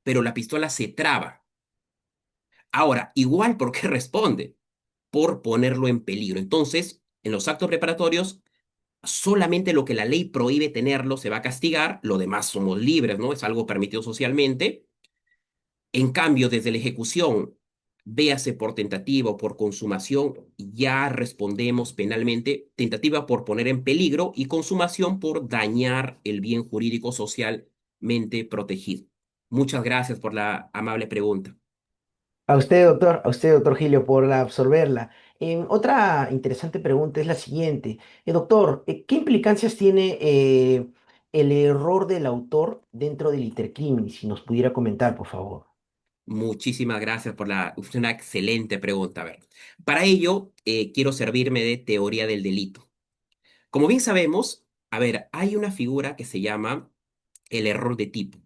pero la pistola se traba. Ahora, igual, ¿por qué responde? Por ponerlo en peligro. Entonces, en los actos preparatorios, solamente lo que la ley prohíbe tenerlo se va a castigar, lo demás somos libres, ¿no? Es algo permitido socialmente. En cambio, desde la ejecución, véase por tentativa o por consumación, ya respondemos penalmente, tentativa por poner en peligro y consumación por dañar el bien jurídico socialmente protegido. Muchas gracias por la amable pregunta. A usted, doctor Gilio, por absorberla. Otra interesante pregunta es la siguiente. Doctor, ¿qué implicancias tiene el error del autor dentro del intercrimen? Si nos pudiera comentar, por favor. Muchísimas gracias por es una excelente pregunta. A ver, para ello, quiero servirme de teoría del delito. Como bien sabemos, a ver, hay una figura que se llama el error de tipo,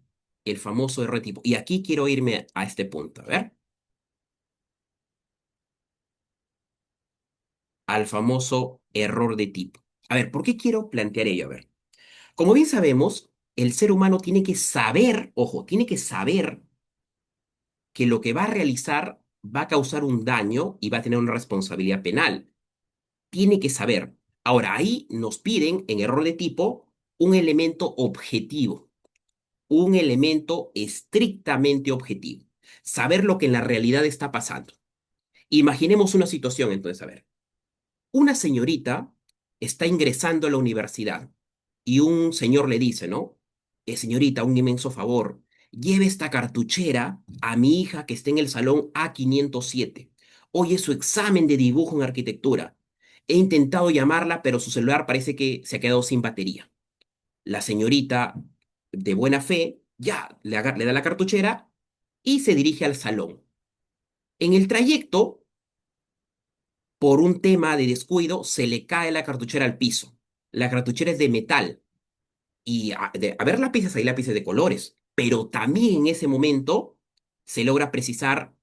el famoso error de tipo. Y aquí quiero irme a este punto, a ver, al famoso error de tipo. A ver, ¿por qué quiero plantear ello? A ver, como bien sabemos, el ser humano tiene que saber, ojo, tiene que saber que lo que va a realizar va a causar un daño y va a tener una responsabilidad penal. Tiene que saber. Ahora, ahí nos piden, en error de tipo, un elemento objetivo, un elemento estrictamente objetivo. Saber lo que en la realidad está pasando. Imaginemos una situación, entonces, a ver. Una señorita está ingresando a la universidad y un señor le dice, ¿no? Señorita, un inmenso favor, lleve esta cartuchera a mi hija que está en el salón A507. Hoy es su examen de dibujo en arquitectura. He intentado llamarla, pero su celular parece que se ha quedado sin batería. La señorita, de buena fe, ya le da la cartuchera y se dirige al salón. En el trayecto, por un tema de descuido, se le cae la cartuchera al piso. La cartuchera es de metal y a ver lápices, hay lápices de colores, pero también en ese momento se logra precisar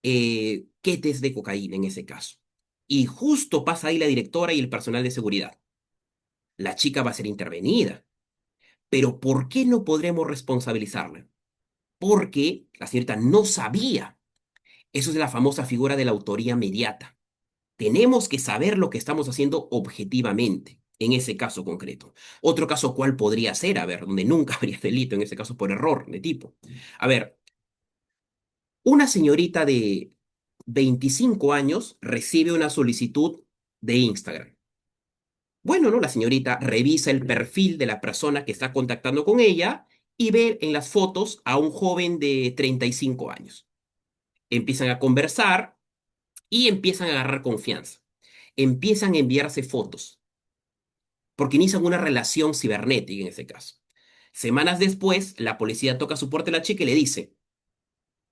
quetes de cocaína en ese caso. Y justo pasa ahí la directora y el personal de seguridad. La chica va a ser intervenida. Pero ¿por qué no podremos responsabilizarla? Porque la señorita no sabía. Eso es la famosa figura de la autoría mediata. Tenemos que saber lo que estamos haciendo objetivamente, en ese caso concreto. Otro caso, ¿cuál podría ser? A ver, donde nunca habría delito, en ese caso por error de tipo. A ver, una señorita de 25 años recibe una solicitud de Instagram. Bueno, ¿no? La señorita revisa el perfil de la persona que está contactando con ella y ve en las fotos a un joven de 35 años. Empiezan a conversar y empiezan a agarrar confianza. Empiezan a enviarse fotos. porque inician una relación cibernética en ese caso. Semanas después, la policía toca su puerta a la chica y le dice,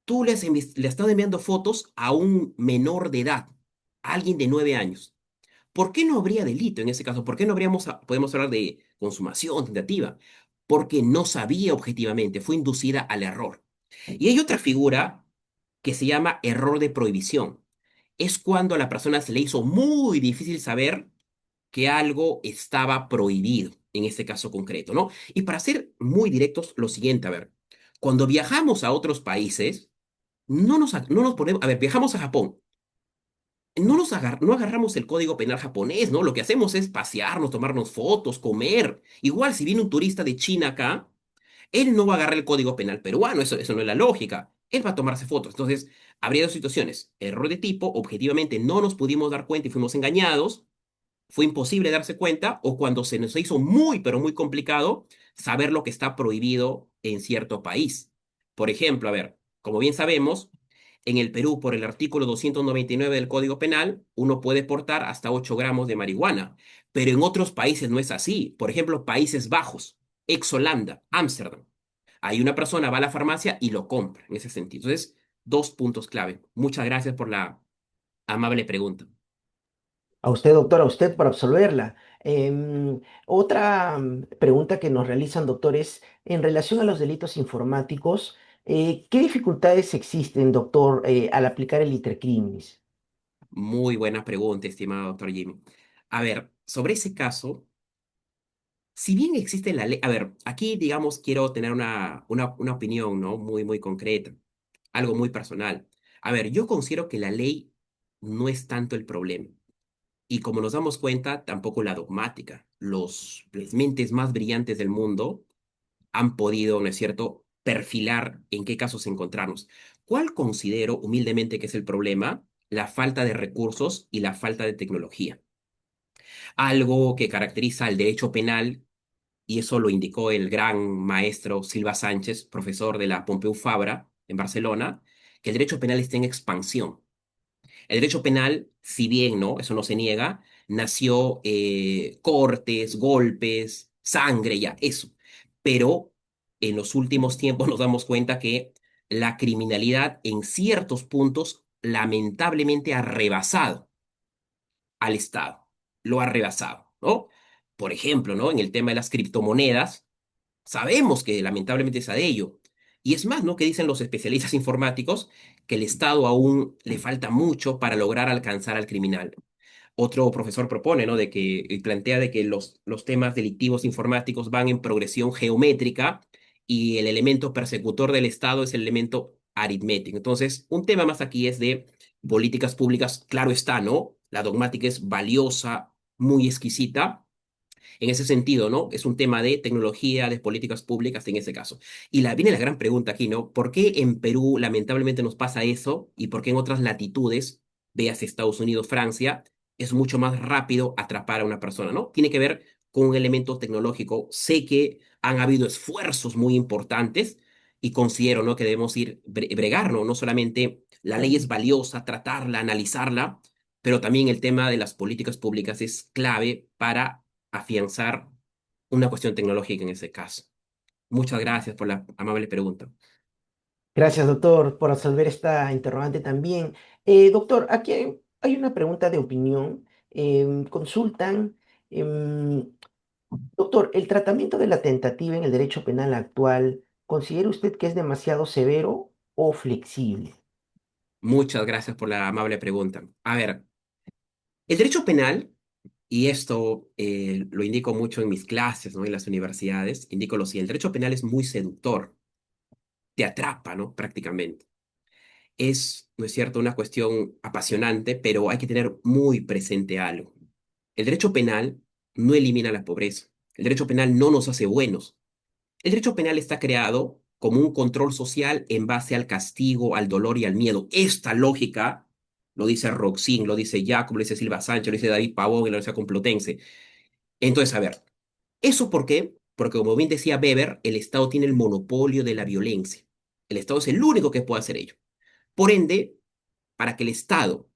tú le has estado enviando fotos a un menor de edad, a alguien de 9 años. ¿Por qué no habría delito en ese caso? ¿Por qué no podemos hablar de consumación tentativa? Porque no sabía objetivamente, fue inducida al error. Y hay otra figura que se llama error de prohibición. Es cuando a la persona se le hizo muy difícil saber que algo estaba prohibido, en este caso concreto, ¿no? Y para ser muy directos, lo siguiente, a ver, cuando viajamos a otros países, no nos ponemos, a ver, viajamos a Japón, no agarramos el código penal japonés, ¿no? Lo que hacemos es pasearnos, tomarnos fotos, comer. Igual, si viene un turista de China acá, él no va a agarrar el código penal peruano, eso no es la lógica. Él va a tomarse fotos. Entonces, habría dos situaciones. Error de tipo, objetivamente no nos pudimos dar cuenta y fuimos engañados, fue imposible darse cuenta, o cuando se nos hizo muy, pero muy complicado saber lo que está prohibido en cierto país. Por ejemplo, a ver, como bien sabemos, en el Perú, por el artículo 299 del Código Penal, uno puede portar hasta 8 gramos de marihuana, pero en otros países no es así. Por ejemplo, Países Bajos, ex Holanda, Ámsterdam. Ahí una persona va a la farmacia y lo compra, en ese sentido. Entonces, dos puntos clave. Muchas gracias por la amable pregunta. A usted, doctor, a usted por absolverla. Otra pregunta que nos realizan, doctor, es en relación a los delitos informáticos, ¿qué dificultades existen, doctor, al aplicar el intercrimis? Muy buena pregunta, estimado doctor Jimmy. A ver, sobre ese caso, si bien existe la ley, a ver, aquí, digamos, quiero tener una opinión, ¿no? Muy, muy concreta, algo muy personal. A ver, yo considero que la ley no es tanto el problema. Y como nos damos cuenta, tampoco la dogmática. Las mentes más brillantes del mundo han podido, ¿no es cierto?, perfilar en qué casos encontrarnos. ¿Cuál considero humildemente que es el problema? La falta de recursos y la falta de tecnología. Algo que caracteriza al derecho penal, y eso lo indicó el gran maestro Silva Sánchez, profesor de la Pompeu Fabra en Barcelona, que el derecho penal está en expansión. El derecho penal, si bien no, eso no se niega, nació cortes, golpes, sangre, ya, eso. Pero en los últimos tiempos nos damos cuenta que la criminalidad en ciertos puntos lamentablemente ha rebasado al Estado, lo ha rebasado, ¿no? Por ejemplo, ¿no? En el tema de las criptomonedas, sabemos que lamentablemente es a de ello. Y es más, ¿no? Que dicen los especialistas informáticos que el Estado aún le falta mucho para lograr alcanzar al criminal. Otro profesor propone, ¿no? De que plantea de que los temas delictivos informáticos van en progresión geométrica y el elemento persecutor del Estado es el elemento aritmético. Entonces, un tema más aquí es de políticas públicas, claro está, ¿no? La dogmática es valiosa, muy exquisita, en ese sentido, ¿no? Es un tema de tecnología, de políticas públicas en ese caso. Y viene la gran pregunta aquí, ¿no? ¿Por qué en Perú lamentablemente nos pasa eso y por qué en otras latitudes, veas Estados Unidos, Francia, es mucho más rápido atrapar a una persona, ¿no? Tiene que ver con un elemento tecnológico. Sé que han habido esfuerzos muy importantes y considero, ¿no? Que debemos ir bregar, ¿no? No solamente la ley es valiosa, tratarla, analizarla, pero también el tema de las políticas públicas es clave para afianzar una cuestión tecnológica en ese caso. Muchas gracias por la amable pregunta. Gracias, doctor, por resolver esta interrogante también. Doctor, aquí hay una pregunta de opinión. Consultan, em, doctor, ¿el tratamiento de la tentativa en el derecho penal actual, considera usted que es demasiado severo o flexible? Muchas gracias por la amable pregunta. A ver, el derecho penal, y esto lo indico mucho en mis clases, ¿no? En las universidades, indico lo siguiente, el derecho penal es muy seductor, te atrapa, ¿no? Prácticamente. Es, ¿no es cierto?, una cuestión apasionante, pero hay que tener muy presente algo. El derecho penal no elimina la pobreza. El derecho penal no nos hace buenos. El derecho penal está creado como un control social en base al castigo, al dolor y al miedo. Esta lógica lo dice Roxin, lo dice Jacob, lo dice Silva Sánchez, lo dice David Pavón en la Universidad Complutense. Entonces, a ver, ¿eso por qué? Porque como bien decía Weber, el Estado tiene el monopolio de la violencia. El Estado es el único que puede hacer ello. Por ende, para que el Estado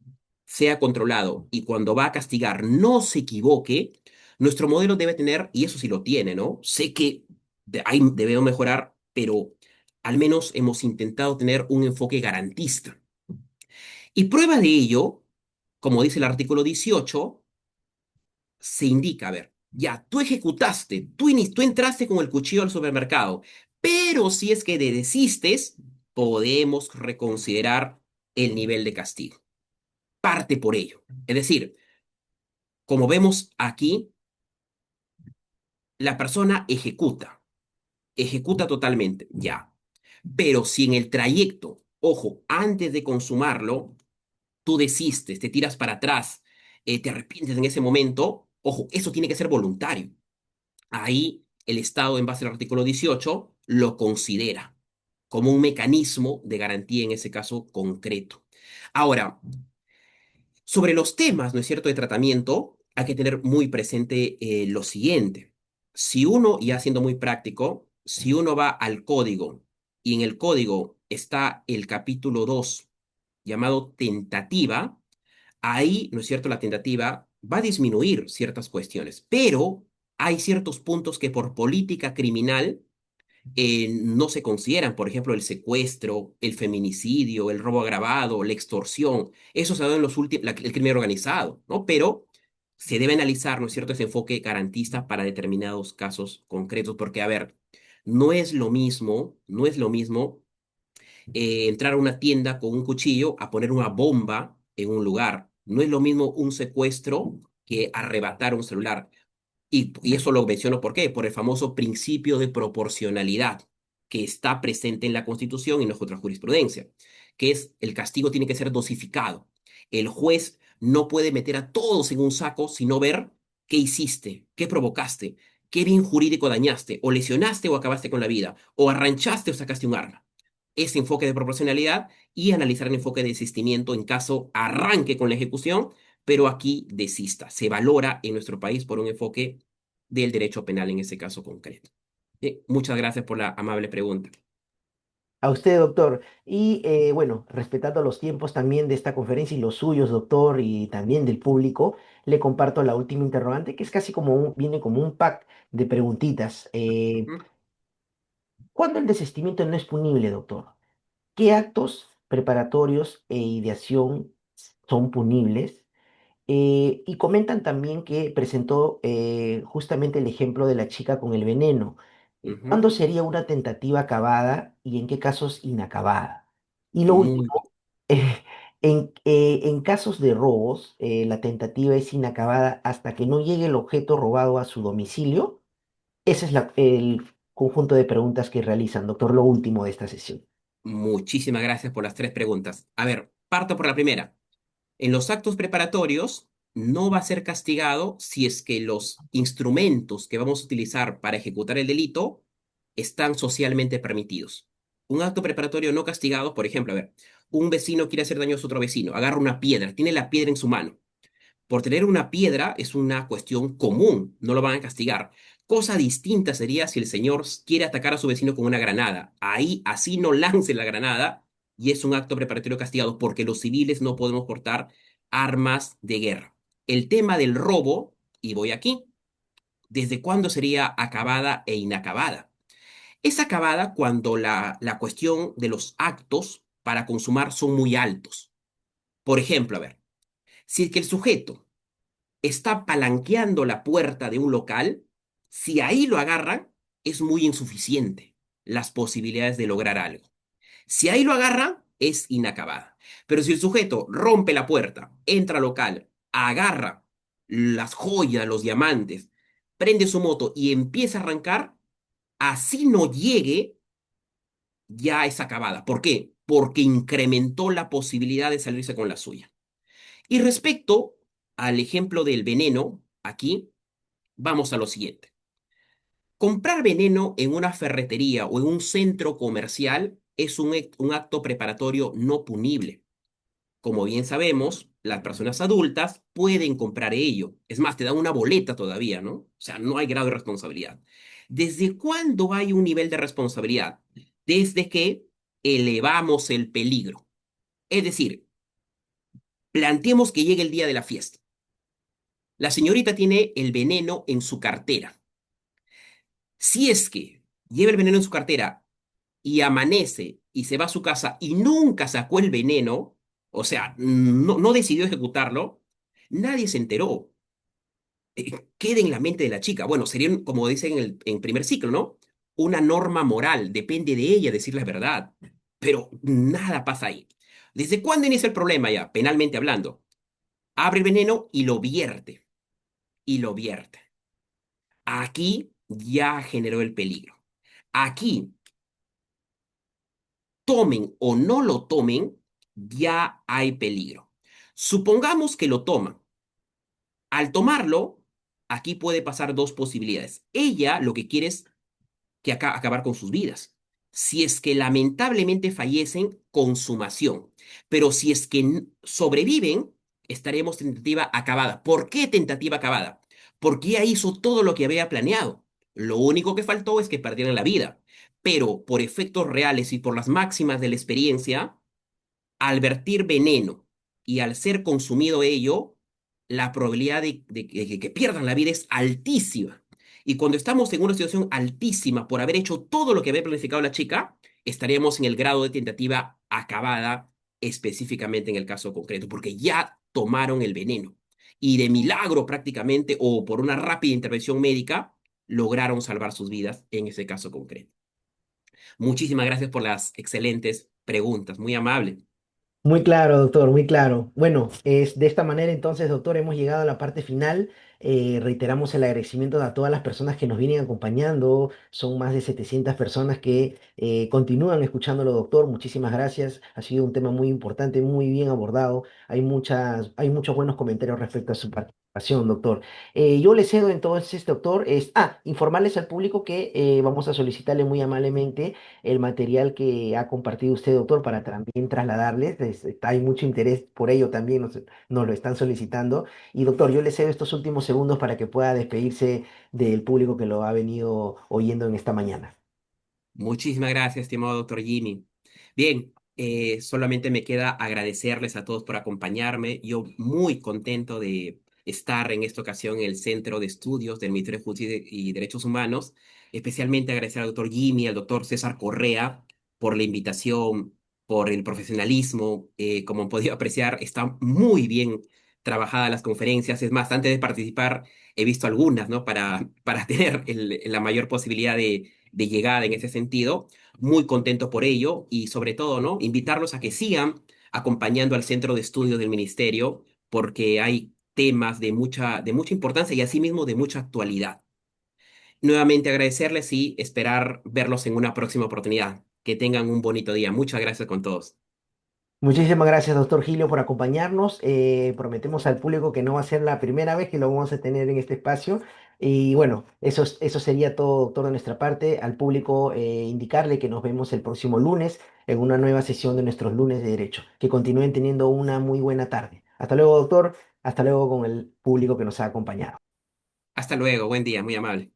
sea controlado y cuando va a castigar no se equivoque, Nuestro modelo debe tener, y eso sí lo tiene, ¿no? Sé que ahí debemos mejorar, pero al menos hemos intentado tener un enfoque garantista. Y prueba de ello, como dice el artículo 18, se indica, a ver, ya, tú ejecutaste, tú entraste con el cuchillo al supermercado, pero si es que desistes, podemos reconsiderar el nivel de castigo. Parte por ello. Es decir, como vemos aquí, la persona ejecuta totalmente, ya. Pero si en el trayecto, ojo, antes de consumarlo, tú desistes, te tiras para atrás, te arrepientes en ese momento, ojo, eso tiene que ser voluntario. Ahí el Estado, en base al artículo 18, lo considera como un mecanismo de garantía en ese caso concreto. Ahora, sobre los temas, ¿no es cierto?, de tratamiento, hay que tener muy presente lo siguiente. Si uno, ya siendo muy práctico, si uno va al código y en el código está el capítulo 2 llamado tentativa, ahí, ¿no es cierto?, la tentativa va a disminuir ciertas cuestiones, pero hay ciertos puntos que por política criminal no se consideran, por ejemplo, el secuestro, el feminicidio, el robo agravado, la extorsión. Eso se ha dado en los últimos, el crimen organizado, ¿no? Pero se debe analizar, ¿no es cierto?, ese enfoque garantista para determinados casos concretos, porque, a ver, no es lo mismo entrar a una tienda con un cuchillo a poner una bomba en un lugar. No es lo mismo un secuestro que arrebatar un celular. Y eso lo menciono ¿por qué? Por el famoso principio de proporcionalidad que está presente en la Constitución y en nuestra jurisprudencia, que es el castigo tiene que ser dosificado. El juez no puede meter a todos en un saco, sino ver qué hiciste, qué provocaste, qué bien jurídico dañaste, o lesionaste o acabaste con la vida, o arranchaste o sacaste un arma. Ese enfoque de proporcionalidad y analizar el enfoque de desistimiento en caso arranque con la ejecución, pero aquí desista. Se valora en nuestro país por un enfoque del derecho penal en ese caso concreto. Muchas gracias por la amable pregunta. A usted, doctor. Y bueno, respetando los tiempos también de esta conferencia y los suyos, doctor, y también del público, le comparto la última interrogante, que es casi como viene como un pack de preguntitas. Ujú, ¿Cuándo el desistimiento no es punible, doctor? ¿Qué actos preparatorios e ideación son punibles? Y comentan también que presentó justamente el ejemplo de la chica con el veneno. ujú. ¿Cuándo sería una tentativa acabada y en qué casos inacabada? Y lo Muy bien. último, en casos de robos, la tentativa es inacabada hasta que no llegue el objeto robado a su domicilio. Ese es el conjunto de preguntas que realizan, doctor, lo último de esta sesión. Muchísimas gracias por las tres preguntas. A ver, parto por la primera. En los actos preparatorios no va a ser castigado si es que los instrumentos que vamos a utilizar para ejecutar el delito están socialmente permitidos. Un acto preparatorio no castigado, por ejemplo, a ver, un vecino quiere hacer daño a su otro vecino, agarra una piedra, tiene la piedra en su mano. Por tener una piedra es una cuestión común, no lo van a castigar. Cosa distinta sería si el señor quiere atacar a su vecino con una granada. Ahí así no lance la granada y es un acto preparatorio castigado porque los civiles no podemos portar armas de guerra. El tema del robo, y voy aquí, ¿desde cuándo sería acabada e inacabada? Es acabada cuando la cuestión de los actos para consumar son muy altos. Por ejemplo, a ver, si es que el sujeto está palanqueando la puerta de un local, si ahí lo agarran, es muy insuficiente las posibilidades de lograr algo. Si ahí lo agarran, es inacabada. Pero si el sujeto rompe la puerta, entra al local, agarra las joyas, los diamantes, prende su moto y empieza a arrancar, así no llegue, ya es acabada. ¿Por qué? Porque incrementó la posibilidad de salirse con la suya. Y respecto al ejemplo del veneno, aquí vamos a lo siguiente. Comprar veneno en una ferretería o en un centro comercial es un acto preparatorio no punible. Como bien sabemos, las personas adultas pueden comprar ello. Es más, te dan una boleta todavía, ¿no? O sea, no hay grado de responsabilidad. ¿Desde cuándo hay un nivel de responsabilidad? Desde que elevamos el peligro. Es decir, planteemos que llegue el día de la fiesta. La señorita tiene el veneno en su cartera. Si es que lleva el veneno en su cartera y amanece y se va a su casa y nunca sacó el veneno, o sea, no decidió ejecutarlo, nadie se enteró. Queda en la mente de la chica. Bueno, sería, como dicen en primer ciclo, ¿no? Una norma moral, depende de ella decir la verdad. Pero nada pasa ahí. ¿Desde cuándo inicia el problema ya, penalmente hablando? Abre el veneno y lo vierte, y lo vierte. Aquí ya generó el peligro. Aquí, tomen o no lo tomen, ya hay peligro. Supongamos que lo toman. Al tomarlo, aquí puede pasar dos posibilidades. Ella lo que quiere es que acabar con sus vidas. Si es que lamentablemente fallecen, consumación. Pero si es que sobreviven, estaremos tentativa acabada. ¿Por qué tentativa acabada? Porque ella hizo todo lo que había planeado. Lo único que faltó es que perdieran la vida. Pero por efectos reales y por las máximas de la experiencia, al vertir veneno y al ser consumido ello, la probabilidad de que pierdan la vida es altísima. Y cuando estamos en una situación altísima por haber hecho todo lo que había planificado la chica, estaríamos en el grado de tentativa acabada, específicamente en el caso concreto, porque ya tomaron el veneno. Y de milagro prácticamente, o por una rápida intervención médica, lograron salvar sus vidas en ese caso concreto. Muchísimas gracias por las excelentes preguntas, muy amable. Muy claro, doctor, muy claro. Bueno, es de esta manera entonces, doctor, hemos llegado a la parte final. Reiteramos el agradecimiento a todas las personas que nos vienen acompañando. Son más de 700 personas que continúan escuchándolo, doctor. Muchísimas gracias. Ha sido un tema muy importante, muy bien abordado. Hay muchos buenos comentarios respecto a su participación, doctor. Yo le cedo entonces, doctor, informarles al público que vamos a solicitarle muy amablemente el material que ha compartido usted, doctor, para también trasladarles. Hay mucho interés por ello también, nos lo están solicitando. Y doctor, yo le cedo estos últimos segundos para que pueda despedirse del público que lo ha venido oyendo en esta mañana. Muchísimas gracias, estimado doctor Jimmy. Bien, solamente me queda agradecerles a todos por acompañarme. Yo muy contento de estar en esta ocasión en el Centro de Estudios del Ministerio de Justicia y Derechos Humanos. Especialmente agradecer al doctor Jimmy, al doctor César Correa por la invitación, por el profesionalismo. Como han podido apreciar, están muy bien trabajadas las conferencias. Es más, antes de participar, he visto algunas, ¿no? Para tener la mayor posibilidad de llegada en ese sentido. Muy contento por ello y sobre todo, ¿no? Invitarlos a que sigan acompañando al centro de estudios del ministerio porque hay temas de mucha importancia y asimismo de mucha actualidad. Nuevamente agradecerles y esperar verlos en una próxima oportunidad. Que tengan un bonito día. Muchas gracias con todos. Muchísimas gracias, doctor Gilio, por acompañarnos. Prometemos al público que no va a ser la primera vez que lo vamos a tener en este espacio. Y bueno, eso sería todo, doctor, de nuestra parte. Al público, indicarle que nos vemos el próximo lunes en una nueva sesión de nuestros lunes de Derecho. Que continúen teniendo una muy buena tarde. Hasta luego, doctor. Hasta luego con el público que nos ha acompañado. Hasta luego. Buen día. Muy amable.